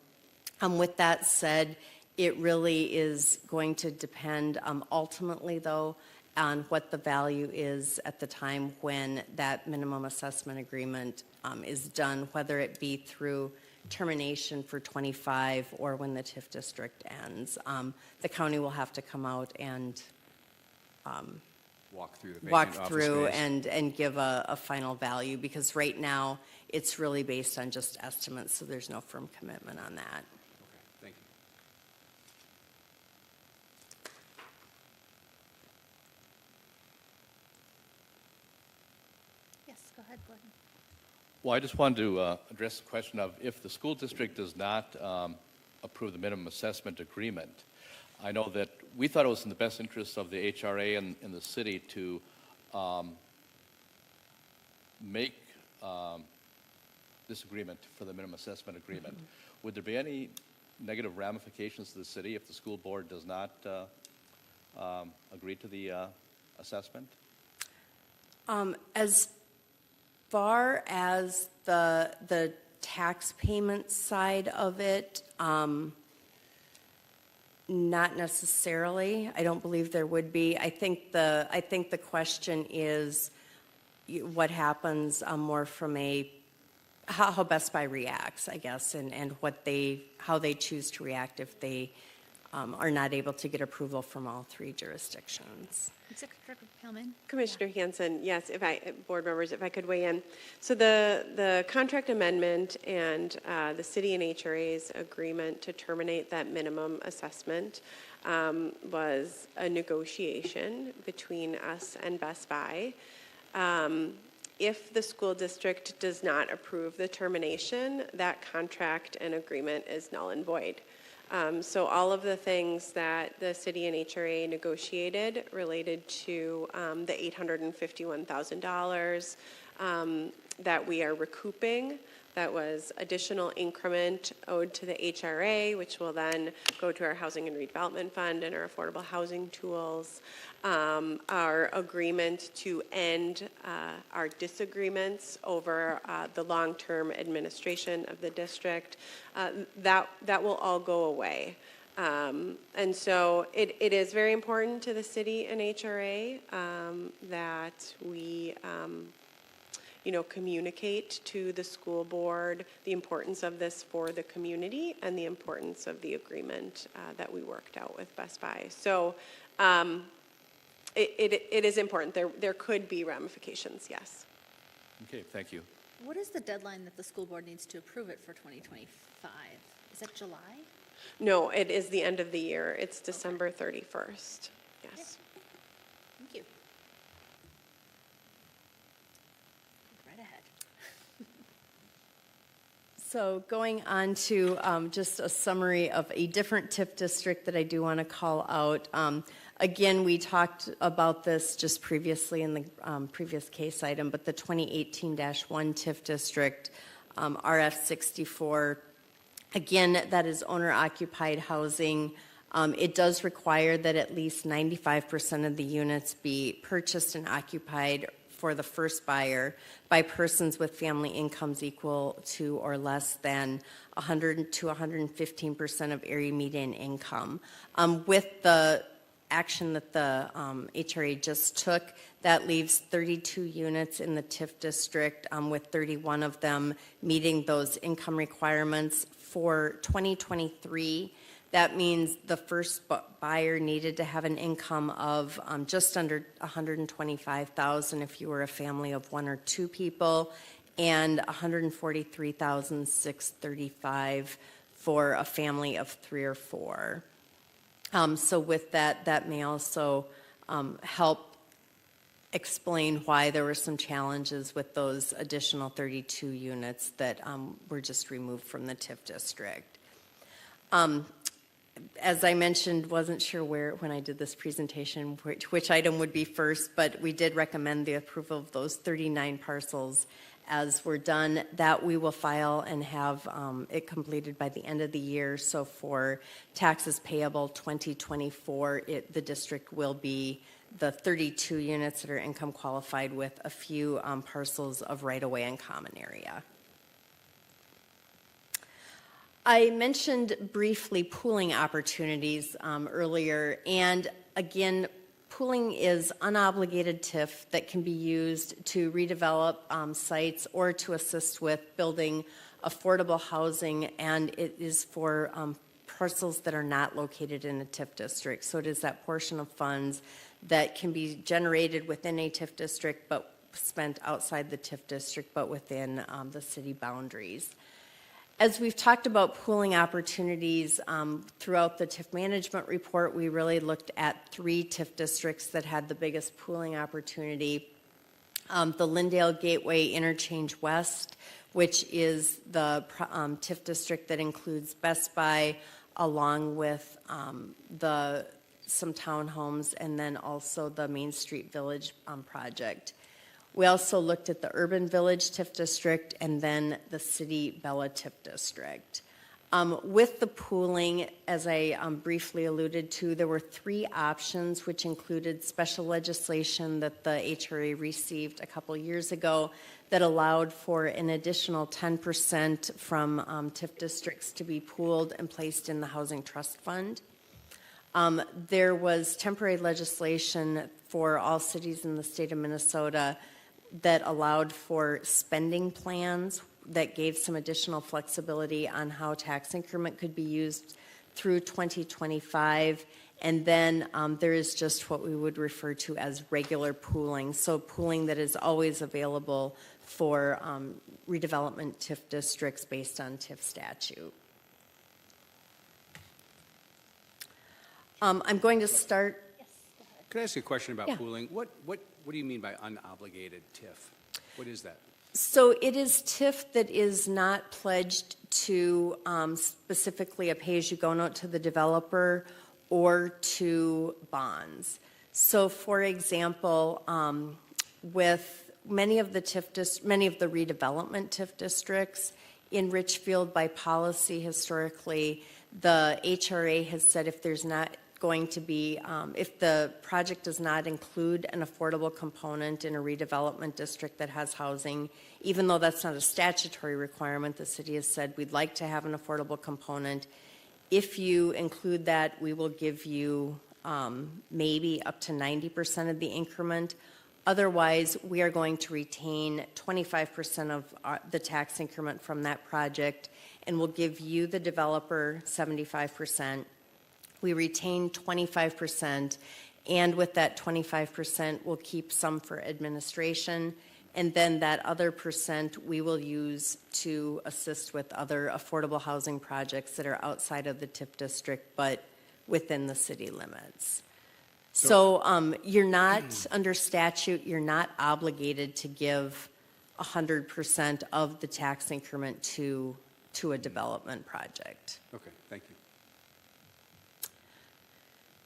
With that said, it really is going to depend ultimately, though, on what the value is at the time when that minimum assessment agreement is done, whether it be through termination for 25 or when the TIF district ends. The county will have to come out and Walk through the vacant walk office through space. and give a final value, because right now it's really based on just estimates, so there's no firm commitment on that. Okay, thank you. Yes, go ahead, Gordon. Well, I just wanted to address the question of if the school district does not approve the minimum assessment agreement. I know that we thought it was in the best interest of the HRA and the city to make this agreement for the minimum assessment agreement. Would there be any negative ramifications to the city if the school board does not agree to the assessment? As far as the tax payment side of it, not necessarily. I don't believe there would be. I think the question is what happens more from how Best Buy reacts, I guess, and how they choose to react if they are not able to get approval from all three jurisdictions. Secretary Pellman? Commissioner Hanson, yes, board members, if I could weigh in. So the contract amendment and the city and HRA's agreement to terminate that minimum assessment was a negotiation between us and Best Buy. If the school district does not approve the termination, that contract and agreement is null and void. So all of the things that the city and HRA negotiated related to the $851,000 that we are recouping, that was additional increment owed to the HRA, which will then go to our Housing and Redevelopment Fund and our affordable housing tools. Our agreement to end our disagreements over the long-term administration of the district, that will all go away. And so it is very important to the city and HRA that we communicate to the school board the importance of this for the community and the importance of the agreement that we worked out with Best Buy. So it is important. There could be ramifications, yes. Okay, thank you. What is the deadline that the school board needs to approve it for 2025? Is that July? No, it is the end of the year. It's December 31st. Yes. Thank you. Right ahead. So going on to just a summary of a different TIF district that I do want to call out. Again, we talked about this just previously in the previous case item, but the 2018-1 TIF district, RF64, again, that is owner-occupied housing. It does require that at least 95% of the units be purchased and occupied for the first buyer by persons with family incomes equal to or less than 100 to 115% of area median income. With the action that the HRA just took, that leaves 32 units in the TIF district, with 31 of them meeting those income requirements. For 2023, that means the first buyer needed to have an income of just under $125,000 if you were a family of 1 or 2 people, and $143,635 for a family of 3 or 4. So with that, that may also help explain why there were some challenges with those additional 32 units that were just removed from the TIF district. As I mentioned, wasn't sure when I did this presentation, which item would be first, but we did recommend the approval of those 39 parcels as we're done. That we will file and have it completed by the end of the year. So for taxes payable 2024, the district will be the 32 units that are income qualified with a few parcels of right-of-way and common area. I mentioned briefly pooling opportunities earlier, and again, pooling is unobligated TIF that can be used to redevelop sites or to assist with building affordable housing, and it is for parcels that are not located in a TIF district. So it is that portion of funds that can be generated within a TIF district but spent outside the TIF district but within the city boundaries. As we've talked about pooling opportunities throughout the TIF management report, we really looked at 3 TIF districts that had the biggest pooling opportunity. The Lyndale Gateway Interchange West, which is the TIF district that includes Best Buy, along with some townhomes, and then also the Main Street Village project. We also looked at the Urban Village TIF district and then the City Bella TIF district. With the pooling, as I briefly alluded to, there were 3 options, which included special legislation that the HRA received a couple years ago that allowed for an additional 10% from TIF districts to be pooled and placed in the Housing Trust Fund. There was temporary legislation for all cities in the state of Minnesota that allowed for spending plans that gave some additional flexibility on how tax increment could be used through 2025. And then there is just what we would refer to as regular pooling. So pooling that is always available for redevelopment TIF districts based on TIF statute. I'm going to start. Could I ask you a question about Yeah. pooling? What do you mean by unobligated TIF? What is that? So it is TIF that is not pledged to specifically a pay-as-you-go note to the developer or to bonds. So, for example, with many of the redevelopment TIF districts in Richfield, by policy historically, the HRA has said if there's not going to be, if the project does not include an affordable component in a redevelopment district that has housing, even though that's not a statutory requirement, the city has said we'd like to have an affordable component. If you include that, we will give you maybe up to 90% of the increment. Otherwise, we are going to retain 25% of the tax increment from that project, and we'll give you, the developer, 75%. We retain 25%, and with that 25%, we'll keep some for administration, and then that other percent we will use to assist with other affordable housing projects that are outside of the TIF district, but within the city limits. So you're not, under statute, you're not obligated to give 100% of the tax increment to to a development project. Okay, thank you.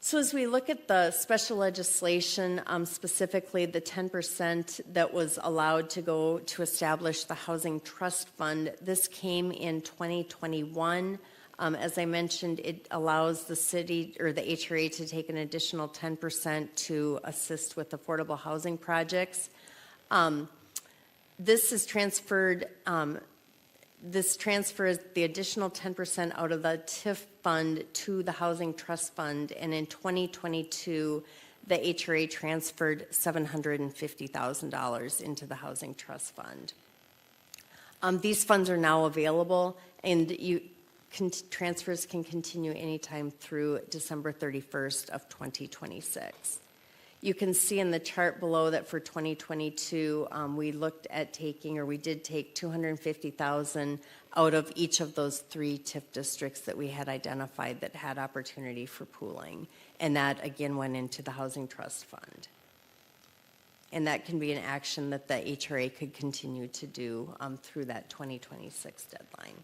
So as we look at the special legislation, specifically the 10% that was allowed to go to establish the Housing Trust Fund, this came in 2021. As I mentioned, it allows the city or the HRA to take an additional 10% to assist with affordable housing projects. This is transferred. This transfers the additional 10% out of the TIF fund to the Housing Trust Fund, and in 2022, the HRA transferred $750,000 into the Housing Trust Fund. These funds are now available, and transfers can continue anytime through December 31st of 2026. You can see in the chart below that for 2022, we looked at taking, or we did take $250,000 out of each of those 3 TIF districts that we had identified that had opportunity for pooling. And that again went into the Housing Trust Fund. And that can be an action that the HRA could continue to do through that 2026 deadline.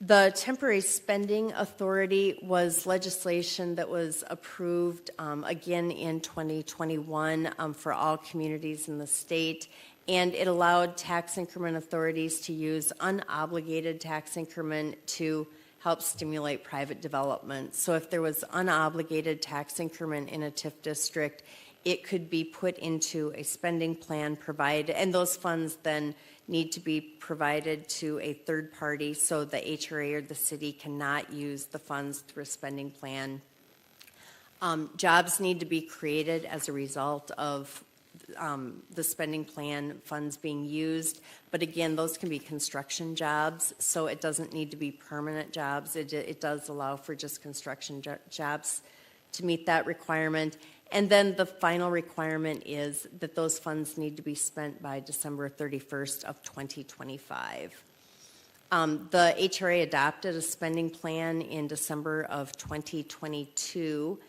The temporary spending authority was legislation that was approved again in 2021 for all communities in the state, and it allowed tax increment authorities to use unobligated tax increment to help stimulate private development. So if there was unobligated tax increment in a TIF district, it could be put into a spending plan provided, and those funds then need to be provided to a third party, so the HRA or the city cannot use the funds through a spending plan. Jobs need to be created as a result of the spending plan funds being used, but again, those can be construction jobs, so it doesn't need to be permanent jobs. It does allow for just construction jobs to meet that requirement. And then the final requirement is that those funds need to be spent by December 31st of 2025. The HRA adopted a spending plan in December of 2022,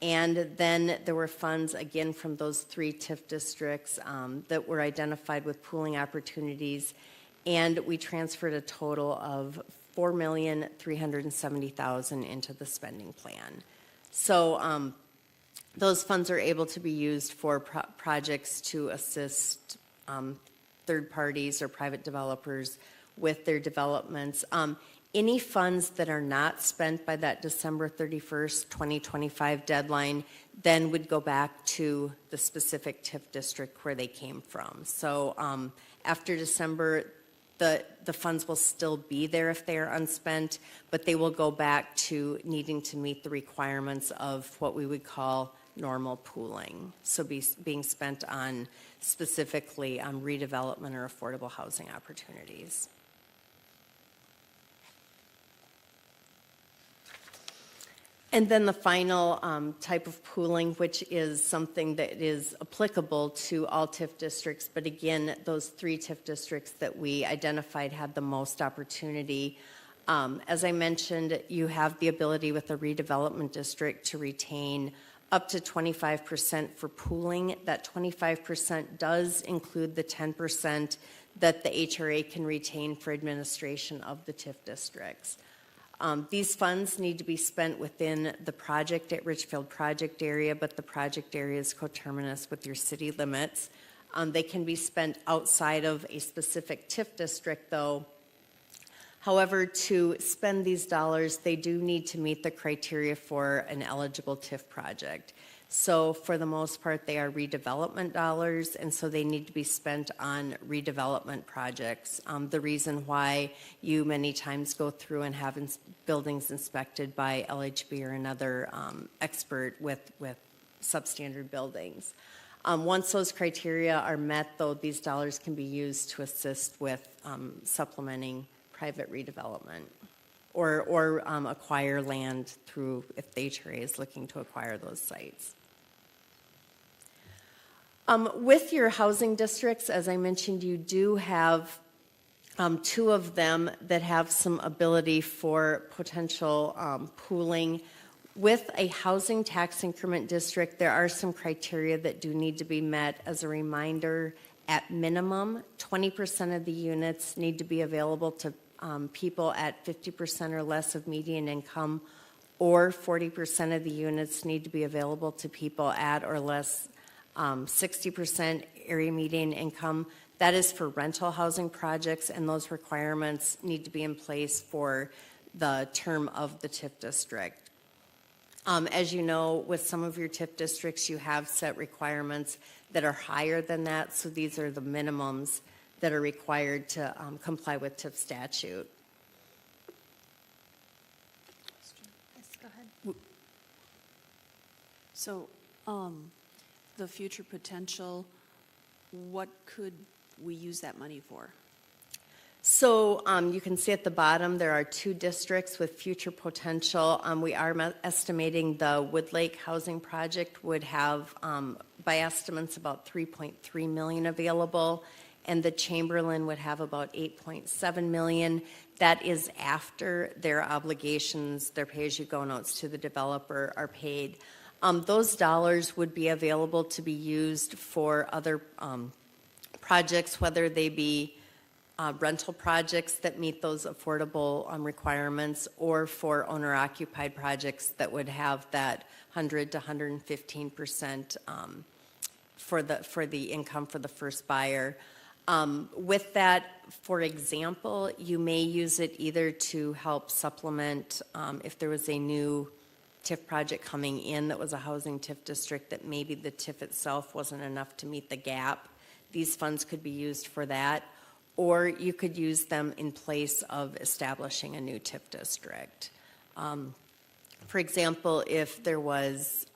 and then there were funds again from those 3 TIF districts that were identified with pooling opportunities, and we transferred a total of $4,370,000 into the spending plan. So those funds are able to be used for projects to assist third parties or private developers with their developments. Any funds that are not spent by that December 31st, 2025 deadline then would go back to the specific TIF district where they came from. So after December, the funds will still be there if they are unspent, but they will go back to needing to meet the requirements of what we would call normal pooling, so being spent on specifically redevelopment or affordable housing opportunities. And then the final type of pooling, which is something that is applicable to all TIF districts, but again, those 3 TIF districts that we identified had the most opportunity. As I mentioned, you have the ability with a redevelopment district to retain up to 25% for pooling. That 25% does include the 10% that the HRA can retain for administration of the TIF districts. These funds need to be spent within the project at Richfield project area, but the project area is coterminous with your city limits. They can be spent outside of a specific TIF district, though. However, to spend these dollars, they do need to meet the criteria for an eligible TIF project. So for the most part, they are redevelopment dollars, and so they need to be spent on redevelopment projects. The reason why you many times go through and have buildings inspected by LHB or another expert with substandard buildings. Once those criteria are met, though, these dollars can be used to assist with supplementing private redevelopment or acquire land through, if the HRA is looking to acquire those sites. With your housing districts, as I mentioned, you do have 2 of them that have some ability for potential pooling. With a housing tax increment district, there are some criteria that do need to be met. As a reminder, At minimum, 20% of the units need to be available to people at 50% or less of median income, or 40% of the units need to be available to people at or less 60% area median income. That is for rental housing projects, and those requirements need to be in place for the term of the TIF district. As you know, with some of your TIF districts, you have set requirements that are higher than that, so these are the minimums that are required to comply with TIF statute. Yes, go ahead. So, the future potential, what could we use that money for? So you can see at the bottom there are 2 districts with future potential. We are estimating the Woodlake housing project would have, by estimates, about $3.3 million available, and the Chamberlain would have about $8.7 million. That is after their obligations, their pay-as-you-go notes to the developer are paid. Those dollars would be available to be used for other projects, whether they be rental projects that meet those affordable requirements, or for owner-occupied projects that would have that 100 to 115% for the income for the first buyer. With that, for example, you may use it either to help supplement if there was a new TIF project coming in that was a housing TIF district that maybe the TIF itself wasn't enough to meet the gap. These funds could be used for that, or you could use them in place of establishing a new TIF district. For example, if there was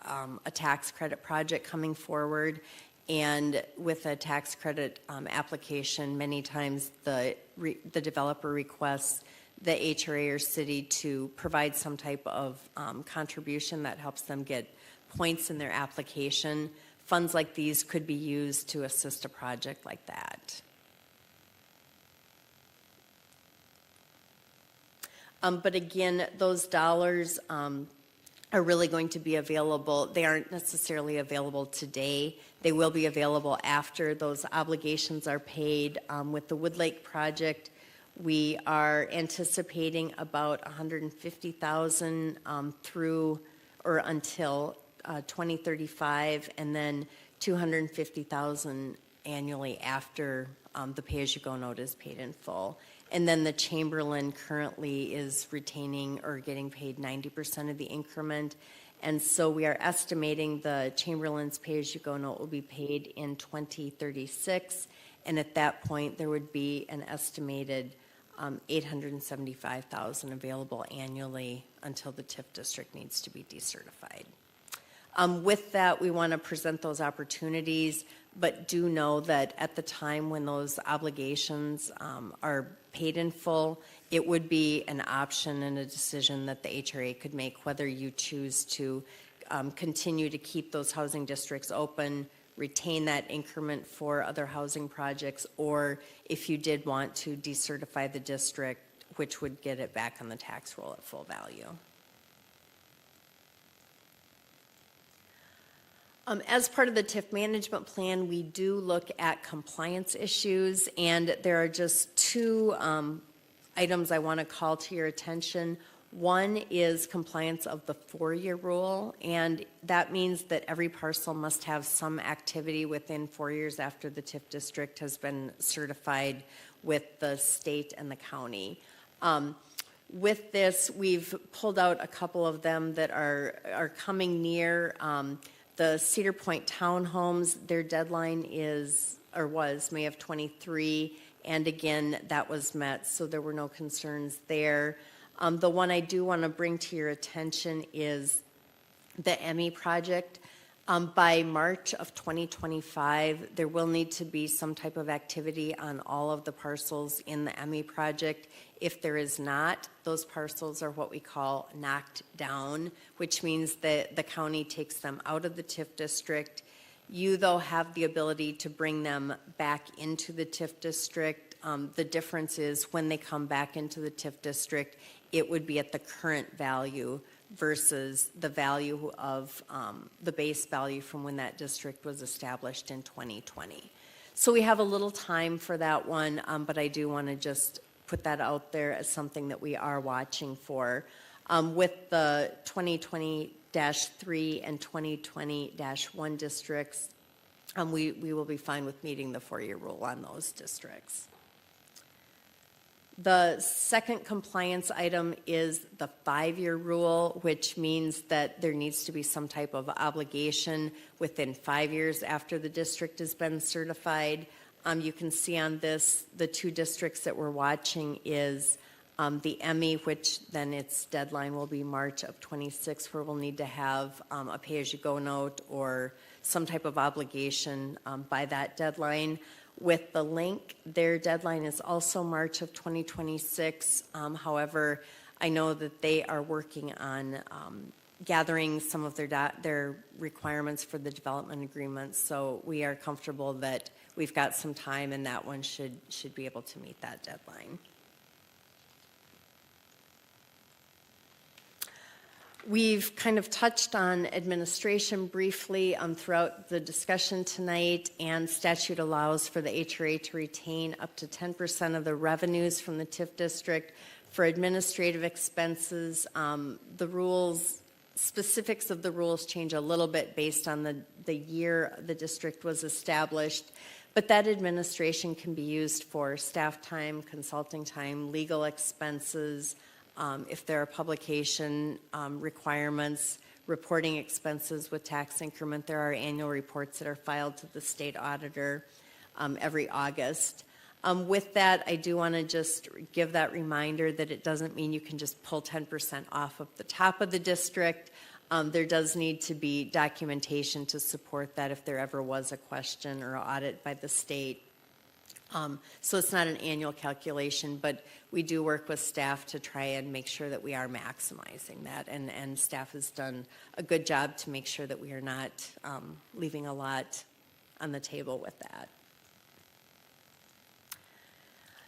a tax credit project coming forward, and with a tax credit application, many times the developer requests the HRA or city to provide some type of contribution that helps them get points in their application. Funds like these could be used to assist a project like that. But again, those dollars are really going to be available. They aren't necessarily available today. They will be available after those obligations are paid. With the Woodlake project, we are anticipating about $150,000 through or until 2035, and then $250,000 annually after the pay-as-you-go note is paid in full. And then the Chamberlain currently is retaining or getting paid 90% of the increment. And so we are estimating the Chamberlain's pay-as-you-go note will be paid in 2036. And at that point, there would be an estimated $875,000 available annually until the TIF district needs to be decertified. With that, we want to present those opportunities, but do know that at the time when those obligations are paid in full, it would be an option and a decision that the HRA could make whether you choose to continue to keep those housing districts open, retain that increment for other housing projects, or if you did want to decertify the district, which would get it back on the tax roll at full value. As part of the TIF management plan, we do look at compliance issues, and there are just 2 items I want to call to your attention. One is compliance of the 4-year rule, and that means that every parcel must have some activity within 4 years after the TIF district has been certified with the state and the county. With this, we've pulled out a couple of them that are coming near. The Cedar Point townhomes, their deadline is, or was, May of 23, and again, that was met, so there were no concerns there. The one I do want to bring to your attention is the Emmy project. By March of 2025, there will need to be some type of activity on all of the parcels in the Emmy project. If there is not, those parcels are what we call knocked down, which means that the county takes them out of the TIF district. You, though, have the ability to bring them back into the TIF district. The difference is when they come back into the TIF district, it would be at the current value versus the value of the base value from when that district was established in 2020. So we have a little time for that one, but I do want to just put that out there as something that we are watching for. With the 2020-3 and 2020-1 districts, we will be fine with meeting the 4-year rule on those districts. The second compliance item is the 5-year rule, which means that there needs to be some type of obligation within 5 years after the district has been certified. You can see on this, the 2 districts that we're watching is the Emmy, which then its deadline will be March of 26, where we'll need to have a pay-as-you-go note or some type of obligation by that deadline. With the Link, their deadline is also March of 2026. However, I know that they are working on gathering some of their requirements for the development agreements. So we are comfortable that we've got some time, and that one should be able to meet that deadline. We've kind of touched on administration briefly throughout the discussion tonight, and statute allows for the HRA to retain up to 10% of the revenues from the TIF district for administrative expenses. The rules, specifics of the rules change a little bit based on the year the district was established, but that administration can be used for staff time, consulting time, legal expenses, if there are publication requirements, reporting expenses with tax increment. There are annual reports that are filed to the state auditor every August. With that, I do want to just give that reminder that it doesn't mean you can just pull 10% off of the top of the district. There does need to be documentation to support that if there ever was a question or audit by the state. So it's not an annual calculation, but we do work with staff to try and make sure that we are maximizing that, and staff has done a good job to make sure that we are not leaving a lot on the table with that.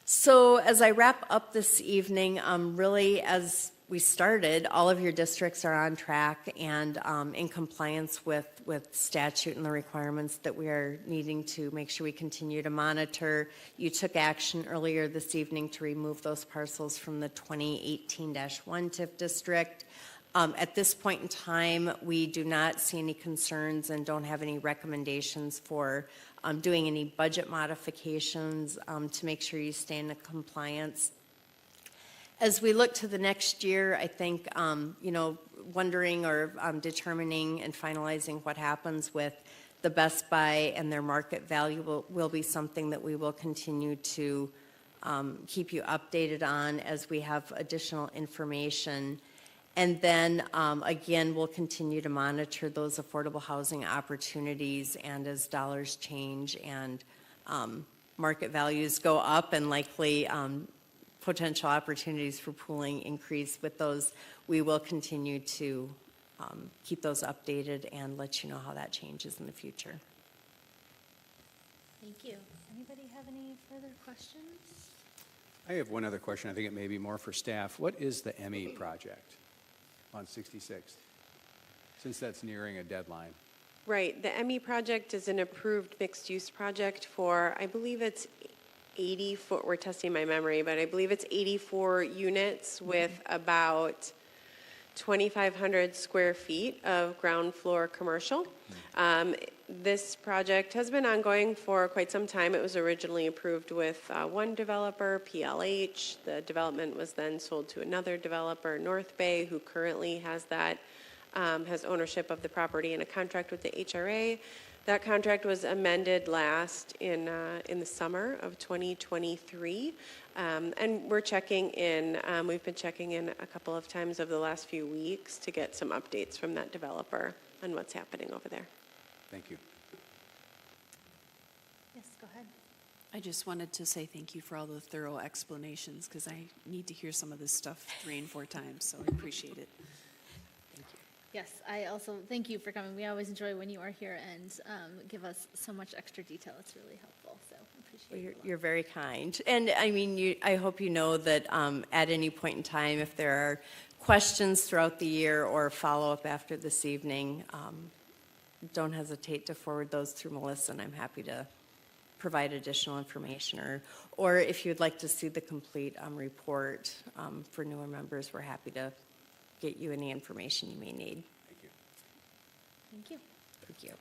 So as I wrap up this evening, really as we started, all of your districts are on track and in compliance with statute and the requirements that we are needing to make sure we continue to monitor. You took action earlier this evening to remove those parcels from the 2018-1 TIF district. At this point in time, we do not see any concerns and don't have any recommendations for doing any budget modifications to make sure you stay in compliance. As we look to the next year, I think, wondering or determining and finalizing what happens with the Best Buy and their market value will be something that we will continue to keep you updated on as we have additional information. And then, again, we'll continue to monitor those affordable housing opportunities, and as dollars change and market values go up and likely potential opportunities for pooling increase with those, we will continue to keep those updated and let you know how that changes in the future. Thank you. Anybody have any further questions? I have one other question. I think it may be more for staff. What is the Emmy project on 66th, since that's nearing a deadline? Right. The Emmy project is an approved mixed-use project for, I believe it's 84, we're testing my memory, but I believe it's 84 units with about 2,500 square feet of ground floor commercial. This project has been ongoing for quite some time. It was originally approved with one developer, PLH. The development was then sold to another developer, North Bay, who currently has has ownership of the property and a contract with the HRA. That contract was amended last in the summer of 2023, and we're checking in. We've been checking in a couple of times over the last few weeks to get some updates from that developer on what's happening over there. Thank you. Yes, go ahead. I just wanted to say thank you for all the thorough explanations, because I need to hear some of this stuff 3 and 4 times, so I appreciate it. Yes, I also thank you for coming. We always enjoy when you are here and give us so much extra detail. It's really helpful, so I appreciate it. You're very kind. And I mean, I hope you know that at any point in time, if there are questions throughout the year or follow-up after this evening, don't hesitate to forward those through Melissa, and I'm happy to provide additional information, or if you'd like to see the complete report for newer members, we're happy to get you any information you may need. Thank you. Thank you. Thank you.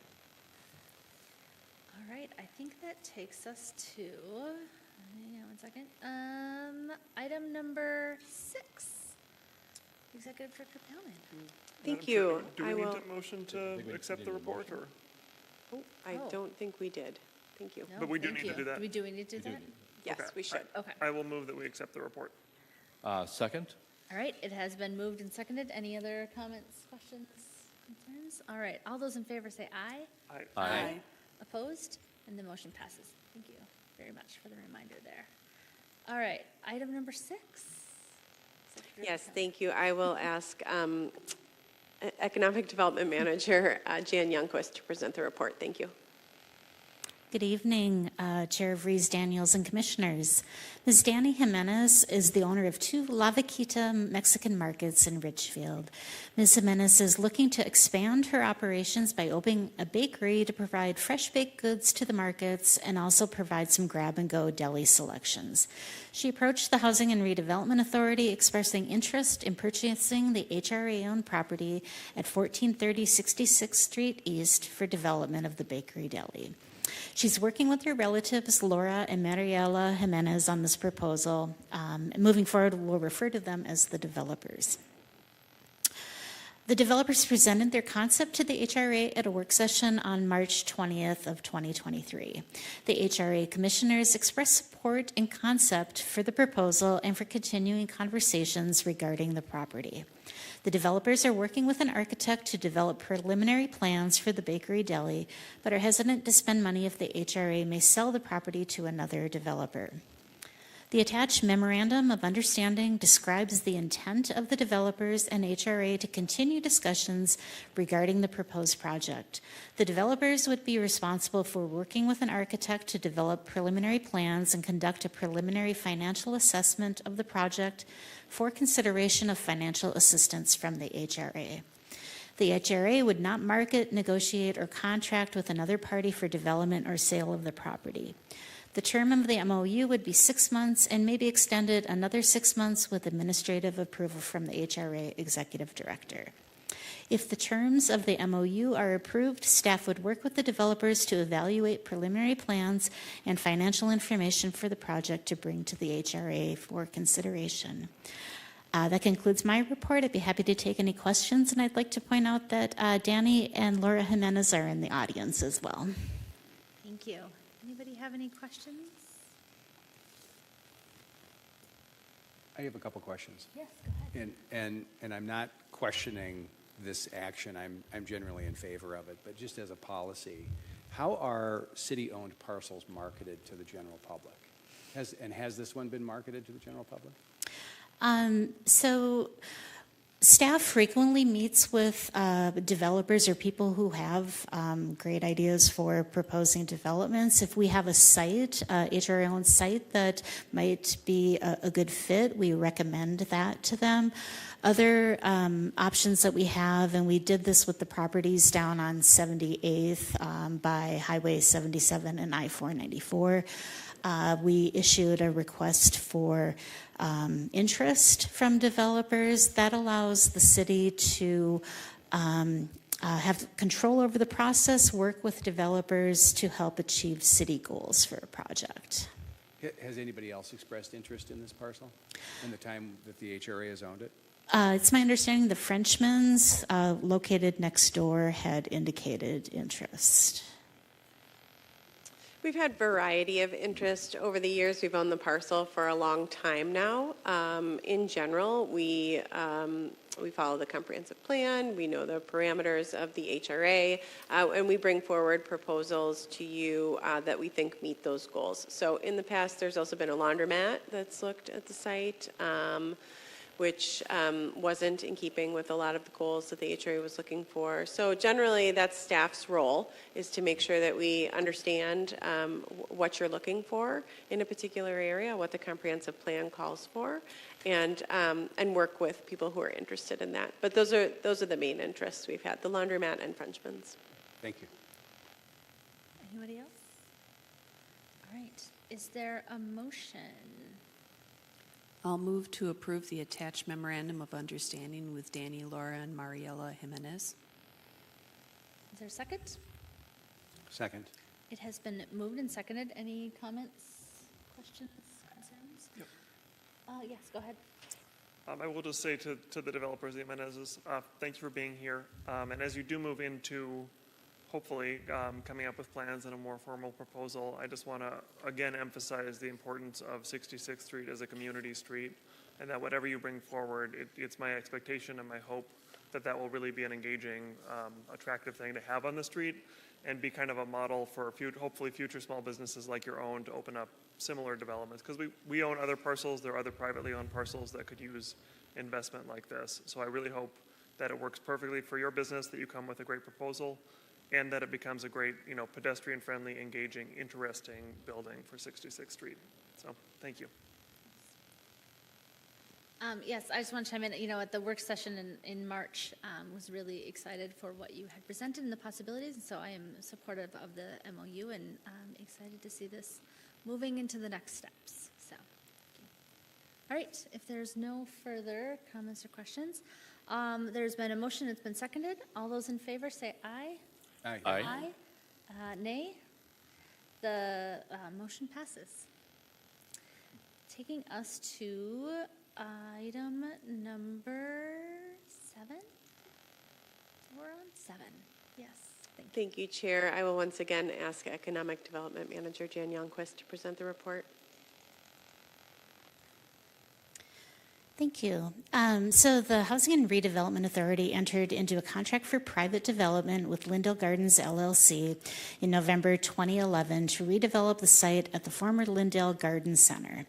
All right, I think that takes us to, hang on one second, item number 6, Executive Director Palman. Thank Madam Chair, you. Do I we will- need a motion to accept the report, or? Oh, I Oh. don't think we did. Thank you. No, But we do thank need to you. do that. Do we need to do that? Yes, Okay. we should. Okay. I will move that we accept the report. Second? All right, it has been moved and seconded. Any other comments, questions, concerns? All right, all those in favor say aye. Aye. Opposed? And the motion passes. Thank you very much for the reminder there. All right, item number 6. Yes, thank you. I will ask Economic Development Manager Jan Youngquist to present the report. Thank you. Good evening, Chair of Rees Daniels and Commissioners. Ms. Danny Jimenez is the owner of 2 La Vaquita Mexican markets in Ridgefield. Ms. Jimenez is looking to expand her operations by opening a bakery to provide fresh baked goods to the markets and also provide some grab-and-go deli selections. She approached the Housing and Redevelopment Authority expressing interest in purchasing the HRA-owned property at 1430 66th Street East for development of the bakery deli. She's working with her relatives, Laura and Mariela Jimenez, on this proposal. Moving forward, we'll refer to them as the developers. The developers presented their concept to the HRA at a work session on March 20th of 2023. The HRA commissioners expressed support and concept for the proposal and for continuing conversations regarding the property. The developers are working with an architect to develop preliminary plans for the bakery deli, but are hesitant to spend money if the HRA may sell the property to another developer. The attached memorandum of understanding describes the intent of the developers and HRA to continue discussions regarding the proposed project. The developers would be responsible for working with an architect to develop preliminary plans and conduct a preliminary financial assessment of the project for consideration of financial assistance from the HRA. The HRA would not market, negotiate, or contract with another party for development or sale of the property. The term of the MOU would be 6 months and may be extended another 6 months with administrative approval from the HRA Executive Director. If the terms of the MOU are approved, staff would work with the developers to evaluate preliminary plans and financial information for the project to bring to the HRA for consideration. That concludes my report. I'd be happy to take any questions, and I'd like to point out that Danny and Laura Jimenez are in the audience as well. Thank you. Anybody have any questions? I have a couple questions. Yes, go ahead. And I'm not questioning this action. I'm generally in favor of it. But just as a policy, how are city-owned parcels marketed to the general public? Has this one been marketed to the general public? So staff frequently meets with developers or people who have great ideas for proposing developments. If we have a site, HRA-owned site that might be a good fit, we recommend that to them. Other options that we have, and we did this with the properties down on 78th by Highway 77 and I-494, we issued a request for interest from developers. That allows the city to have control over the process, work with developers to help achieve city goals for a project. Has anybody else expressed interest in this parcel in the time that the HRA has owned it? It's my understanding the Frenchmans located next door had indicated interest. We've had variety of interest over the years. We've owned the parcel for a long time now. In general, we follow the comprehensive plan. We know the parameters of the HRA, and we bring forward proposals to you that we think meet those goals. So in the past, there's also been a laundromat that's looked at the site, which wasn't in keeping with a lot of the goals that the HRA was looking for. So generally, that's staff's role, is to make sure that we understand what you're looking for in a particular area, what the comprehensive plan calls for, and work with people who are interested in that. But those are the main interests we've had, the laundromat and Frenchman's. Thank you. Anybody else? All right, is there a motion? I'll move to approve the attached memorandum of understanding with Danny, Laura, and Mariela Jimenez. Is there a second? Second. It has been moved and seconded. Any comments, questions, concerns? Yep. Yes, go ahead. I will just say to the developers, the Jimenezes, thank you for being here. And as you do move into, hopefully, coming up with plans and a more formal proposal, I just want to, again, emphasize the importance of 66th Street as a community street, and that whatever you bring forward, it's my expectation and my hope that that will really be an engaging, attractive thing to have on the street and be kind of a model for hopefully future small businesses like your own to open up similar developments, because we own other parcels. There are other privately owned parcels that could use investment like this. So I really hope that it works perfectly for your business, that you come with a great proposal, and that it becomes a great, pedestrian-friendly, engaging, interesting building for 66th Street. So thank you. Yes, I just want to chime in, at the work session in March, was really excited for what you had presented and the possibilities, and so I am supportive of the MOU and excited to see this moving into the next steps. So, all right, if there's no further comments or questions, there's been a motion, it's been seconded. All those in favor say aye. Aye. Aye. Nay. The motion passes. Taking us to item number 7. We're on 7. Yes, thank you. Thank you, Chair. I will once again ask Economic Development Manager Jan Youngquist to present the report. Thank you. So the Housing and Redevelopment Authority entered into a contract for private development with Lindell Gardens LLC in November 2011 to redevelop the site at the former Lindell Garden Center.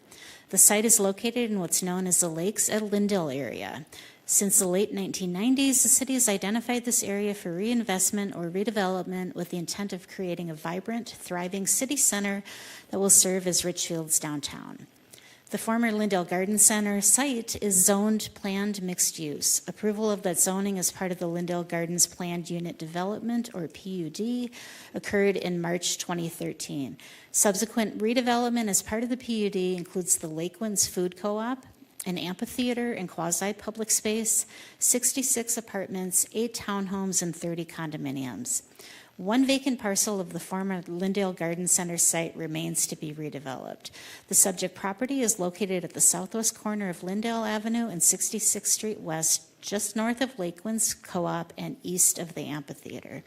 The site is located in what's known as the Lakes at Lindell area. Since the late 1990s, the city has identified this area for reinvestment or redevelopment with the intent of creating a vibrant, thriving city center that will serve as Richfield's downtown. The former Lindell Garden Center site is zoned planned mixed use. Approval of that zoning as part of the Lindell Gardens Planned Unit Development, or PUD, occurred in March 2013. Subsequent redevelopment as part of the PUD includes the Lakewinds Food Co-op, an amphitheater and quasi-public space, 66 apartments, 8 townhomes, and 30 condominiums. One vacant parcel of the former Lindale Garden Center site remains to be redeveloped. The subject property is located at the southwest corner of Lindale Avenue and 66th Street West, just north of Lakewinds Co-op and east of the amphitheater.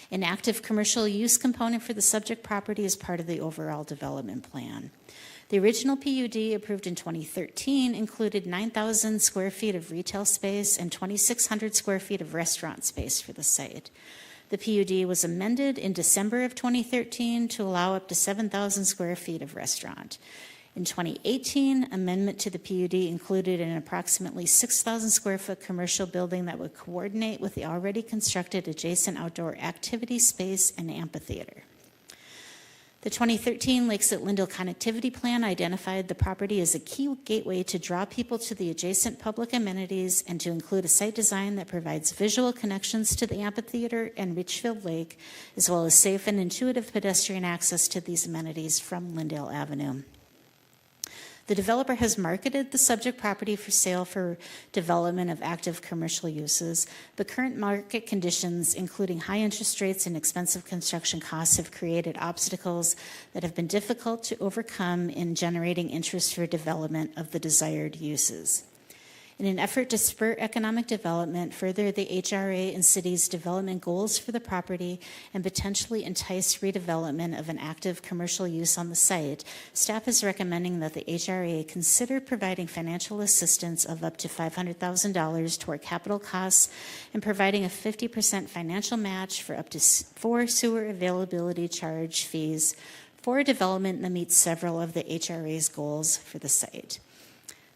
An active commercial use component for the subject property is part of the overall development plan. The original PUD, approved in 2013, included 9,000 square feet of retail space and 2,600 square feet of restaurant space for the site. The PUD was amended in December of 2013 to allow up to 7,000 square feet of restaurant. In 2018, amendment to the PUD included an approximately 6,000 square foot commercial building that would coordinate with the already constructed adjacent outdoor activity space and amphitheater. The 2013 Lakes at Lindell Connectivity Plan identified the property as a key gateway to draw people to the adjacent public amenities and to include a site design that provides visual connections to the amphitheater and Richfield Lake, as well as safe and intuitive pedestrian access to these amenities from Lindale Avenue. The developer has marketed the subject property for sale for development of active commercial uses, but current market conditions, including high interest rates and expensive construction costs, have created obstacles that have been difficult to overcome in generating interest for development of the desired uses. In an effort to spur economic development, further the HRA and city's development goals for the property, and potentially entice redevelopment of an active commercial use on the site, staff is recommending that the HRA consider providing financial assistance of up to $500,000 toward capital costs and providing a 50% financial match for up to 4 sewer availability charge fees for a development that meets several of the HRA's goals for the site.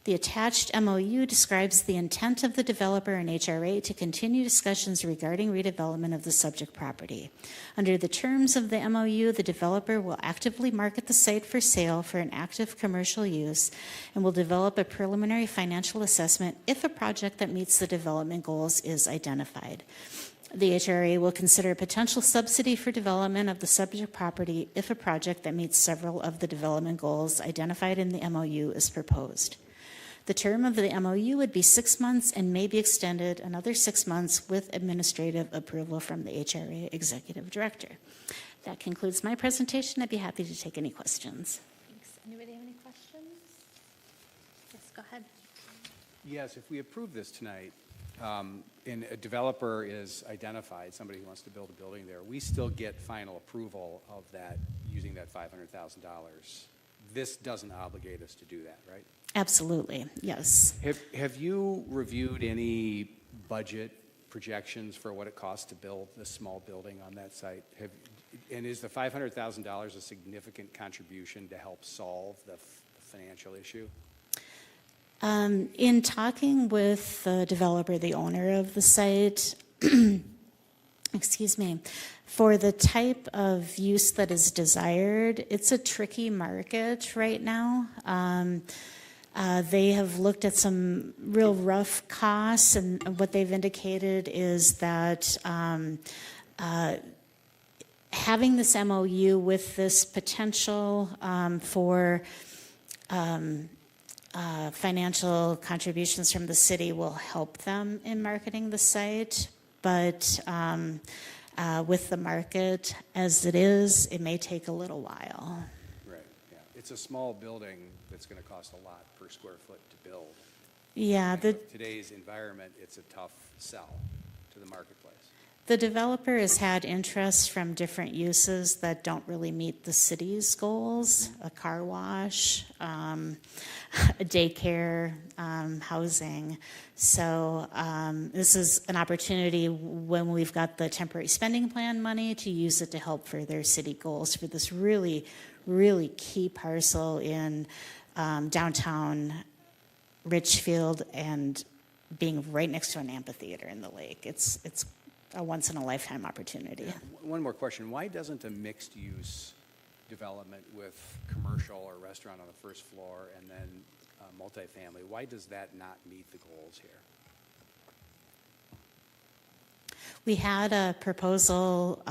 The attached MOU describes the intent of the developer and HRA to continue discussions regarding redevelopment of the subject property. Under the terms of the MOU, the developer will actively market the site for sale for an active commercial use and will develop a preliminary financial assessment if a project that meets the development goals is identified. The HRA will consider a potential subsidy for development of the subject property if a project that meets several of the development goals identified in the MOU is proposed. The term of the MOU would be 6 months and may be extended another 6 months with administrative approval from the HRA Executive Director. That concludes my presentation. I'd be happy to take any questions. Thanks. Anybody have any questions? Yes, go ahead. Yes, if we approve this tonight, and a developer is identified, somebody who wants to build a building there, we still get final approval of that using that $500,000. This doesn't obligate us to do that, right? Absolutely, yes. Have you reviewed any budget projections for what it costs to build this small building on that site? And is the $500,000 a significant contribution to help solve the financial issue? In talking with the developer, the owner of the site, excuse me, for the type of use that is desired, it's a tricky market right now. They have looked at some real rough costs, and what they've indicated is that having this MOU with this potential for financial contributions from the city will help them in marketing the site, but with the market as it is, it may take a little while. Right, yeah. It's a small building that's going to cost a lot per square foot to build. Yeah. In today's environment, it's a tough sell to the marketplace. The developer has had interest from different uses that don't really meet the city's goals, a car wash, a daycare, housing. So this is an opportunity when we've got the temporary spending plan money to use it to help further city goals for this really, really key parcel in downtown Richfield and being right next to an amphitheater in the lake. It's a once-in-a-lifetime opportunity. Yeah. One more question. Why doesn't a mixed-use development with commercial or restaurant on the first floor and then multifamily, why does that not meet the goals here? We had a proposal.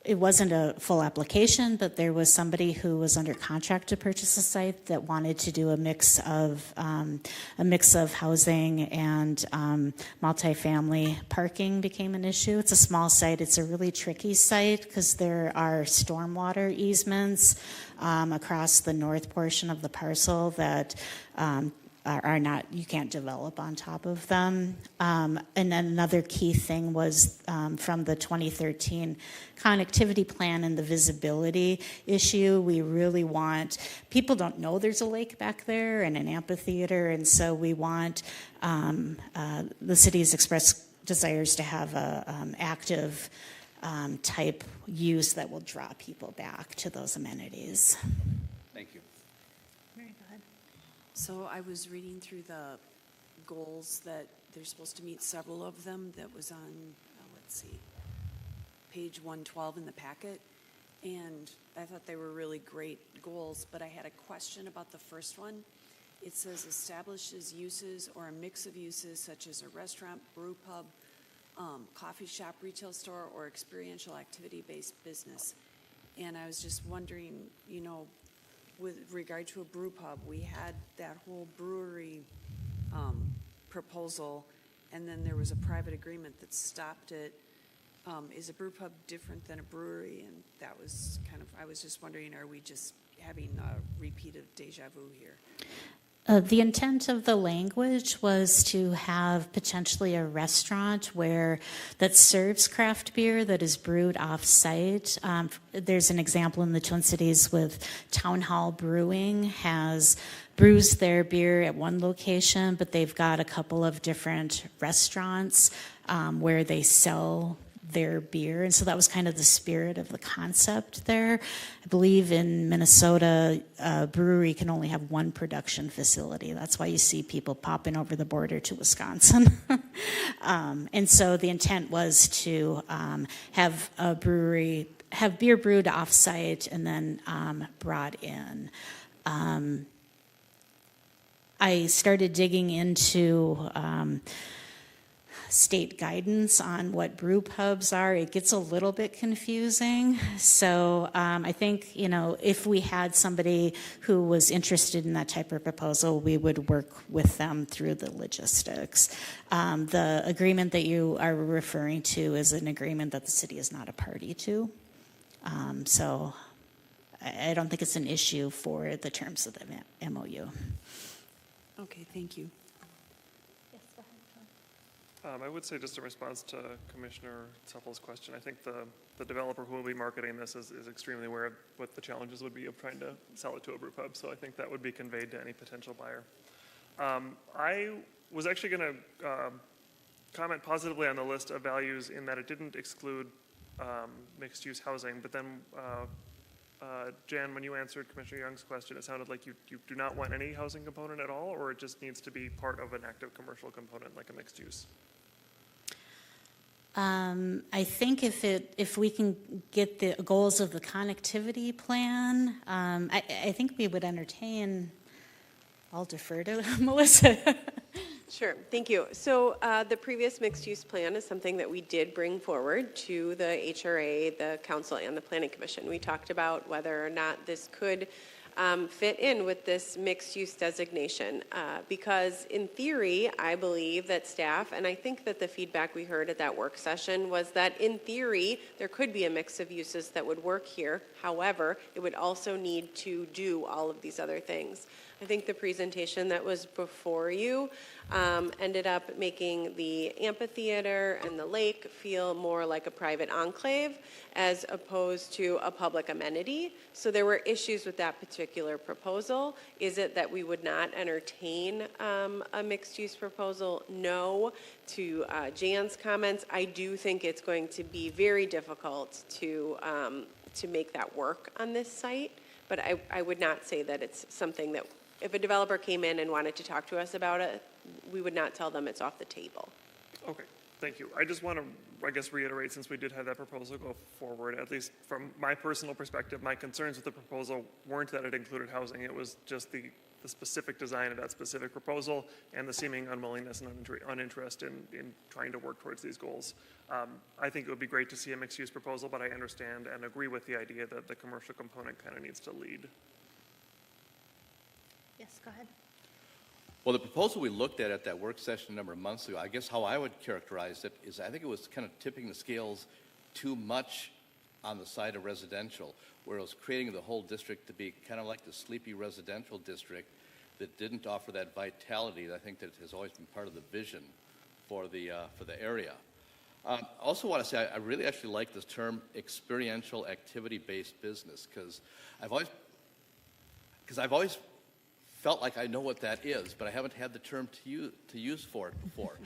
It wasn't a full application, but there was somebody who was under contract to purchase a site that wanted to do a mix of housing and multifamily. Parking became an issue. It's a small site. It's a really tricky site because there are stormwater easements across the north portion of the parcel that are not, you can't develop on top of them. And then another key thing was from the 2013 connectivity plan and the visibility issue. We really want, people don't know there's a lake back there and an amphitheater, and so we want, the city's expressed desires to have a active type use that will draw people back to those amenities. Thank you. Very good. So I was reading through the goals that they're supposed to meet several of them. That was on, let's see, page 112 in the packet. And I thought they were really great goals, but I had a question about the first one. It says establishes uses or a mix of uses such as a restaurant, brew pub, coffee shop, retail store, or experiential activity-based business. And I was just wondering, you know, with regard to a brew pub, we had that whole brewery proposal, and then there was a private agreement that stopped it. Is a brew pub different than a brewery? And that was kind of, I was just wondering, are we just having a repeat of deja vu here? The intent of the language was to have potentially a restaurant that serves craft beer that is brewed off-site. There's an example in the Twin Cities with Town Hall Brewing brews their beer at one location, but they've got a couple of different restaurants where they sell their beer, and so that was kind of the spirit of the concept there. I believe in Minnesota, a brewery can only have one production facility. That's why you see people popping over the border to Wisconsin. And so the intent was to have a brewery, have beer brewed offsite and then brought in. I started digging into state guidance on what brew pubs are, it gets a little bit confusing. So I think, if we had somebody who was interested in that type of proposal, we would work with them through the logistics. The agreement that you are referring to is an agreement that the city is not a party to. So I don't think it's an issue for the terms of the MOU. Okay, thank you. Yes, go ahead, John. I would say just in response to Commissioner Supmel's question, I think the developer who will be marketing this is extremely aware of what the challenges would be of trying to sell it to a brew pub. So I think that would be conveyed to any potential buyer. I was actually going to comment positively on the list of values in that it didn't exclude mixed-use housing, but then Jan, when you answered Commissioner Young's question, it sounded like you do not want any housing component at all, or it just needs to be part of an active commercial component like a mixed use? I think if we can get the goals of the connectivity plan, I think we would entertain. I'll defer to Melissa. Sure, thank you. So the previous mixed-use plan is something that we did bring forward to the HRA, the council, and the planning commission. We talked about whether or not this could fit in with this mixed-use designation because in theory, I believe that staff, and I think that the feedback we heard at that work session was that in theory, there could be a mix of uses that would work here. However, it would also need to do all of these other things. I think the presentation that was before you ended up making the amphitheater and the lake feel more like a private enclave as opposed to a public amenity. So there were issues with that particular proposal. Is it that we would not entertain a mixed-use proposal? No. To Jan's comments, I do think it's going to be very difficult to make that work on this site. But I would not say that it's something that if a developer came in and wanted to talk to us about it, we would not tell them it's off the table. Okay, thank you. I just want to, I guess, reiterate, since we did have that proposal go forward, at least from my personal perspective, my concerns with the proposal weren't that it included housing. It was just the specific design of that specific proposal and the seeming unwillingness and uninterest in trying to work towards these goals. I think it would be great to see a mixed-use proposal, but I understand and agree with the idea that the commercial component kind of needs to lead. Yes, go ahead. Well, the proposal we looked at that work session a number of months ago, I guess how I would characterize it is I think it was kind of tipping the scales too much on the side of residential, where it was creating the whole district to be kind of like the sleepy residential district that didn't offer that vitality that I think that has always been part of the vision for the area. I also want to say I really actually like this term experiential activity-based business because I've always felt like I know what that is, but I haven't had the term to use for it before.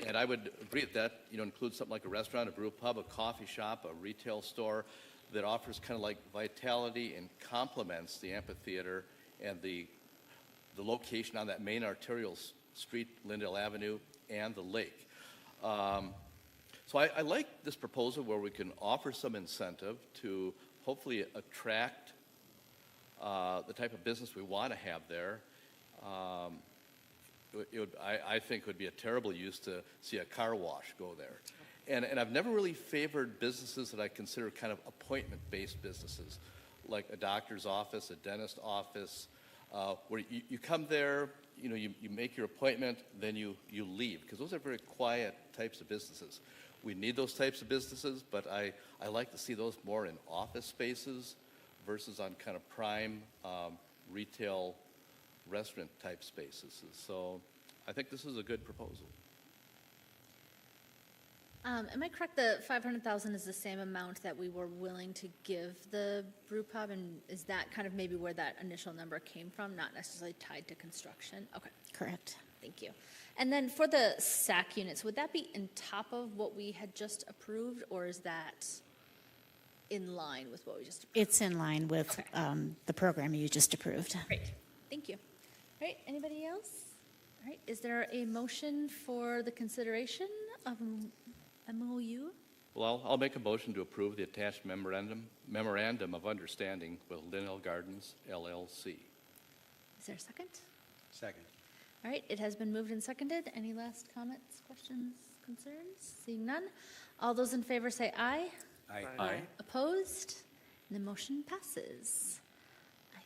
And I would agree that includes something like a restaurant, a brew pub, a coffee shop, a retail store that offers kind of like vitality and complements the amphitheater and the location on that main arterial street, Lindale Avenue, and the lake. So I like this proposal where we can offer some incentive to hopefully attract the type of business we want to have there. I think it would be a terrible use to see a car wash go there. And I've never really favored businesses that I consider kind of appointment-based businesses, like a doctor's office, a dentist office, where you come there, you make your appointment, then you leave, because those are very quiet types of businesses. We need those types of businesses, but I like to see those more in office spaces versus on kind of prime retail restaurant type spaces. So I think this is a good proposal. Am I correct the 500,000 is the same amount that we were willing to give the brew pub, and is that kind of maybe where that initial number came from, not necessarily tied to construction? Okay, Correct. thank you. And then for the SAC units, would that be on top of what we had just approved, or is that in line with what we just approved? It's in line with the program you just approved. Great, thank you. All right, anybody else? All right, is there a motion for the consideration of MOU? Well, I'll make a motion to approve the attached memorandum of understanding with Lindale Gardens, LLC. Is there a second? Second. All right, it has been moved and seconded. Any last comments, questions, concerns? Seeing none. All those in favor say aye. Aye. Opposed? And the motion passes. I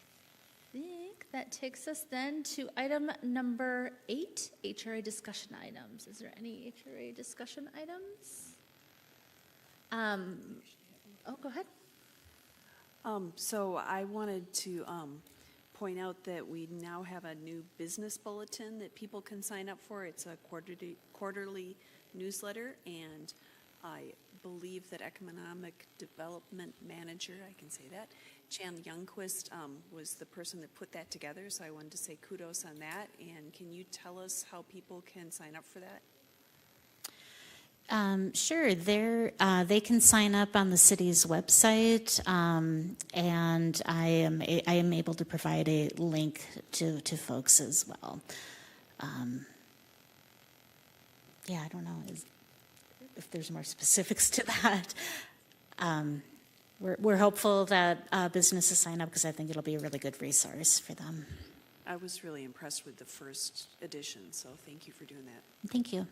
think that takes us then to item number 8, HRA discussion items. Is there any HRA discussion items? Go ahead. So I wanted to point out that we now have a new business bulletin that people can sign up for. It's a quarterly newsletter, and I believe that Economic Development Manager, I can say that, Chan Youngquist was the person that put that together, so I wanted to say kudos on that. And can you tell us how people can sign up for that? Sure. They can sign up on the city's website, and I am able to provide a link to folks as well. I don't know if there's more specifics to that. We're hopeful that businesses sign up because I think it'll be a really good resource for them. I was really impressed with the first edition, so thank you for doing that. Thank you.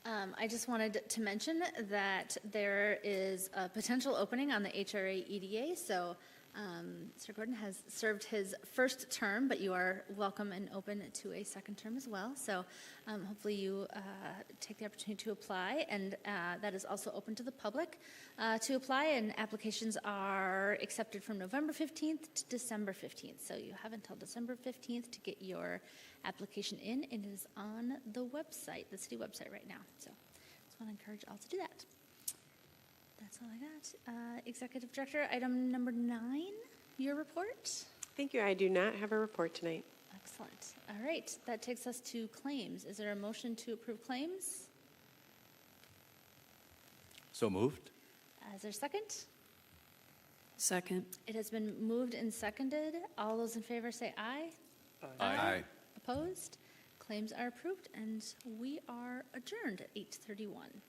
I just wanted to mention that there is a potential opening on the HRA EDA. So Mr. Gordon has served his first term, but you are welcome and open to a second term as well. So hopefully you take the opportunity to apply, and that is also open to the public to apply, and applications are accepted from November 15th to December 15th. So you have until December 15th to get your application in. It is on the website, the city website right now. So just want to encourage all to do that. That's all I got. Executive Director, item number 9, your report. Thank you. I do not have a report tonight. Excellent. All right, that takes us to claims. Is there a motion to approve claims? So moved? Is there a second? Second. It has been moved and seconded. All those in favor say aye. Aye. Opposed? Claims are approved, and we are adjourned at 8:31.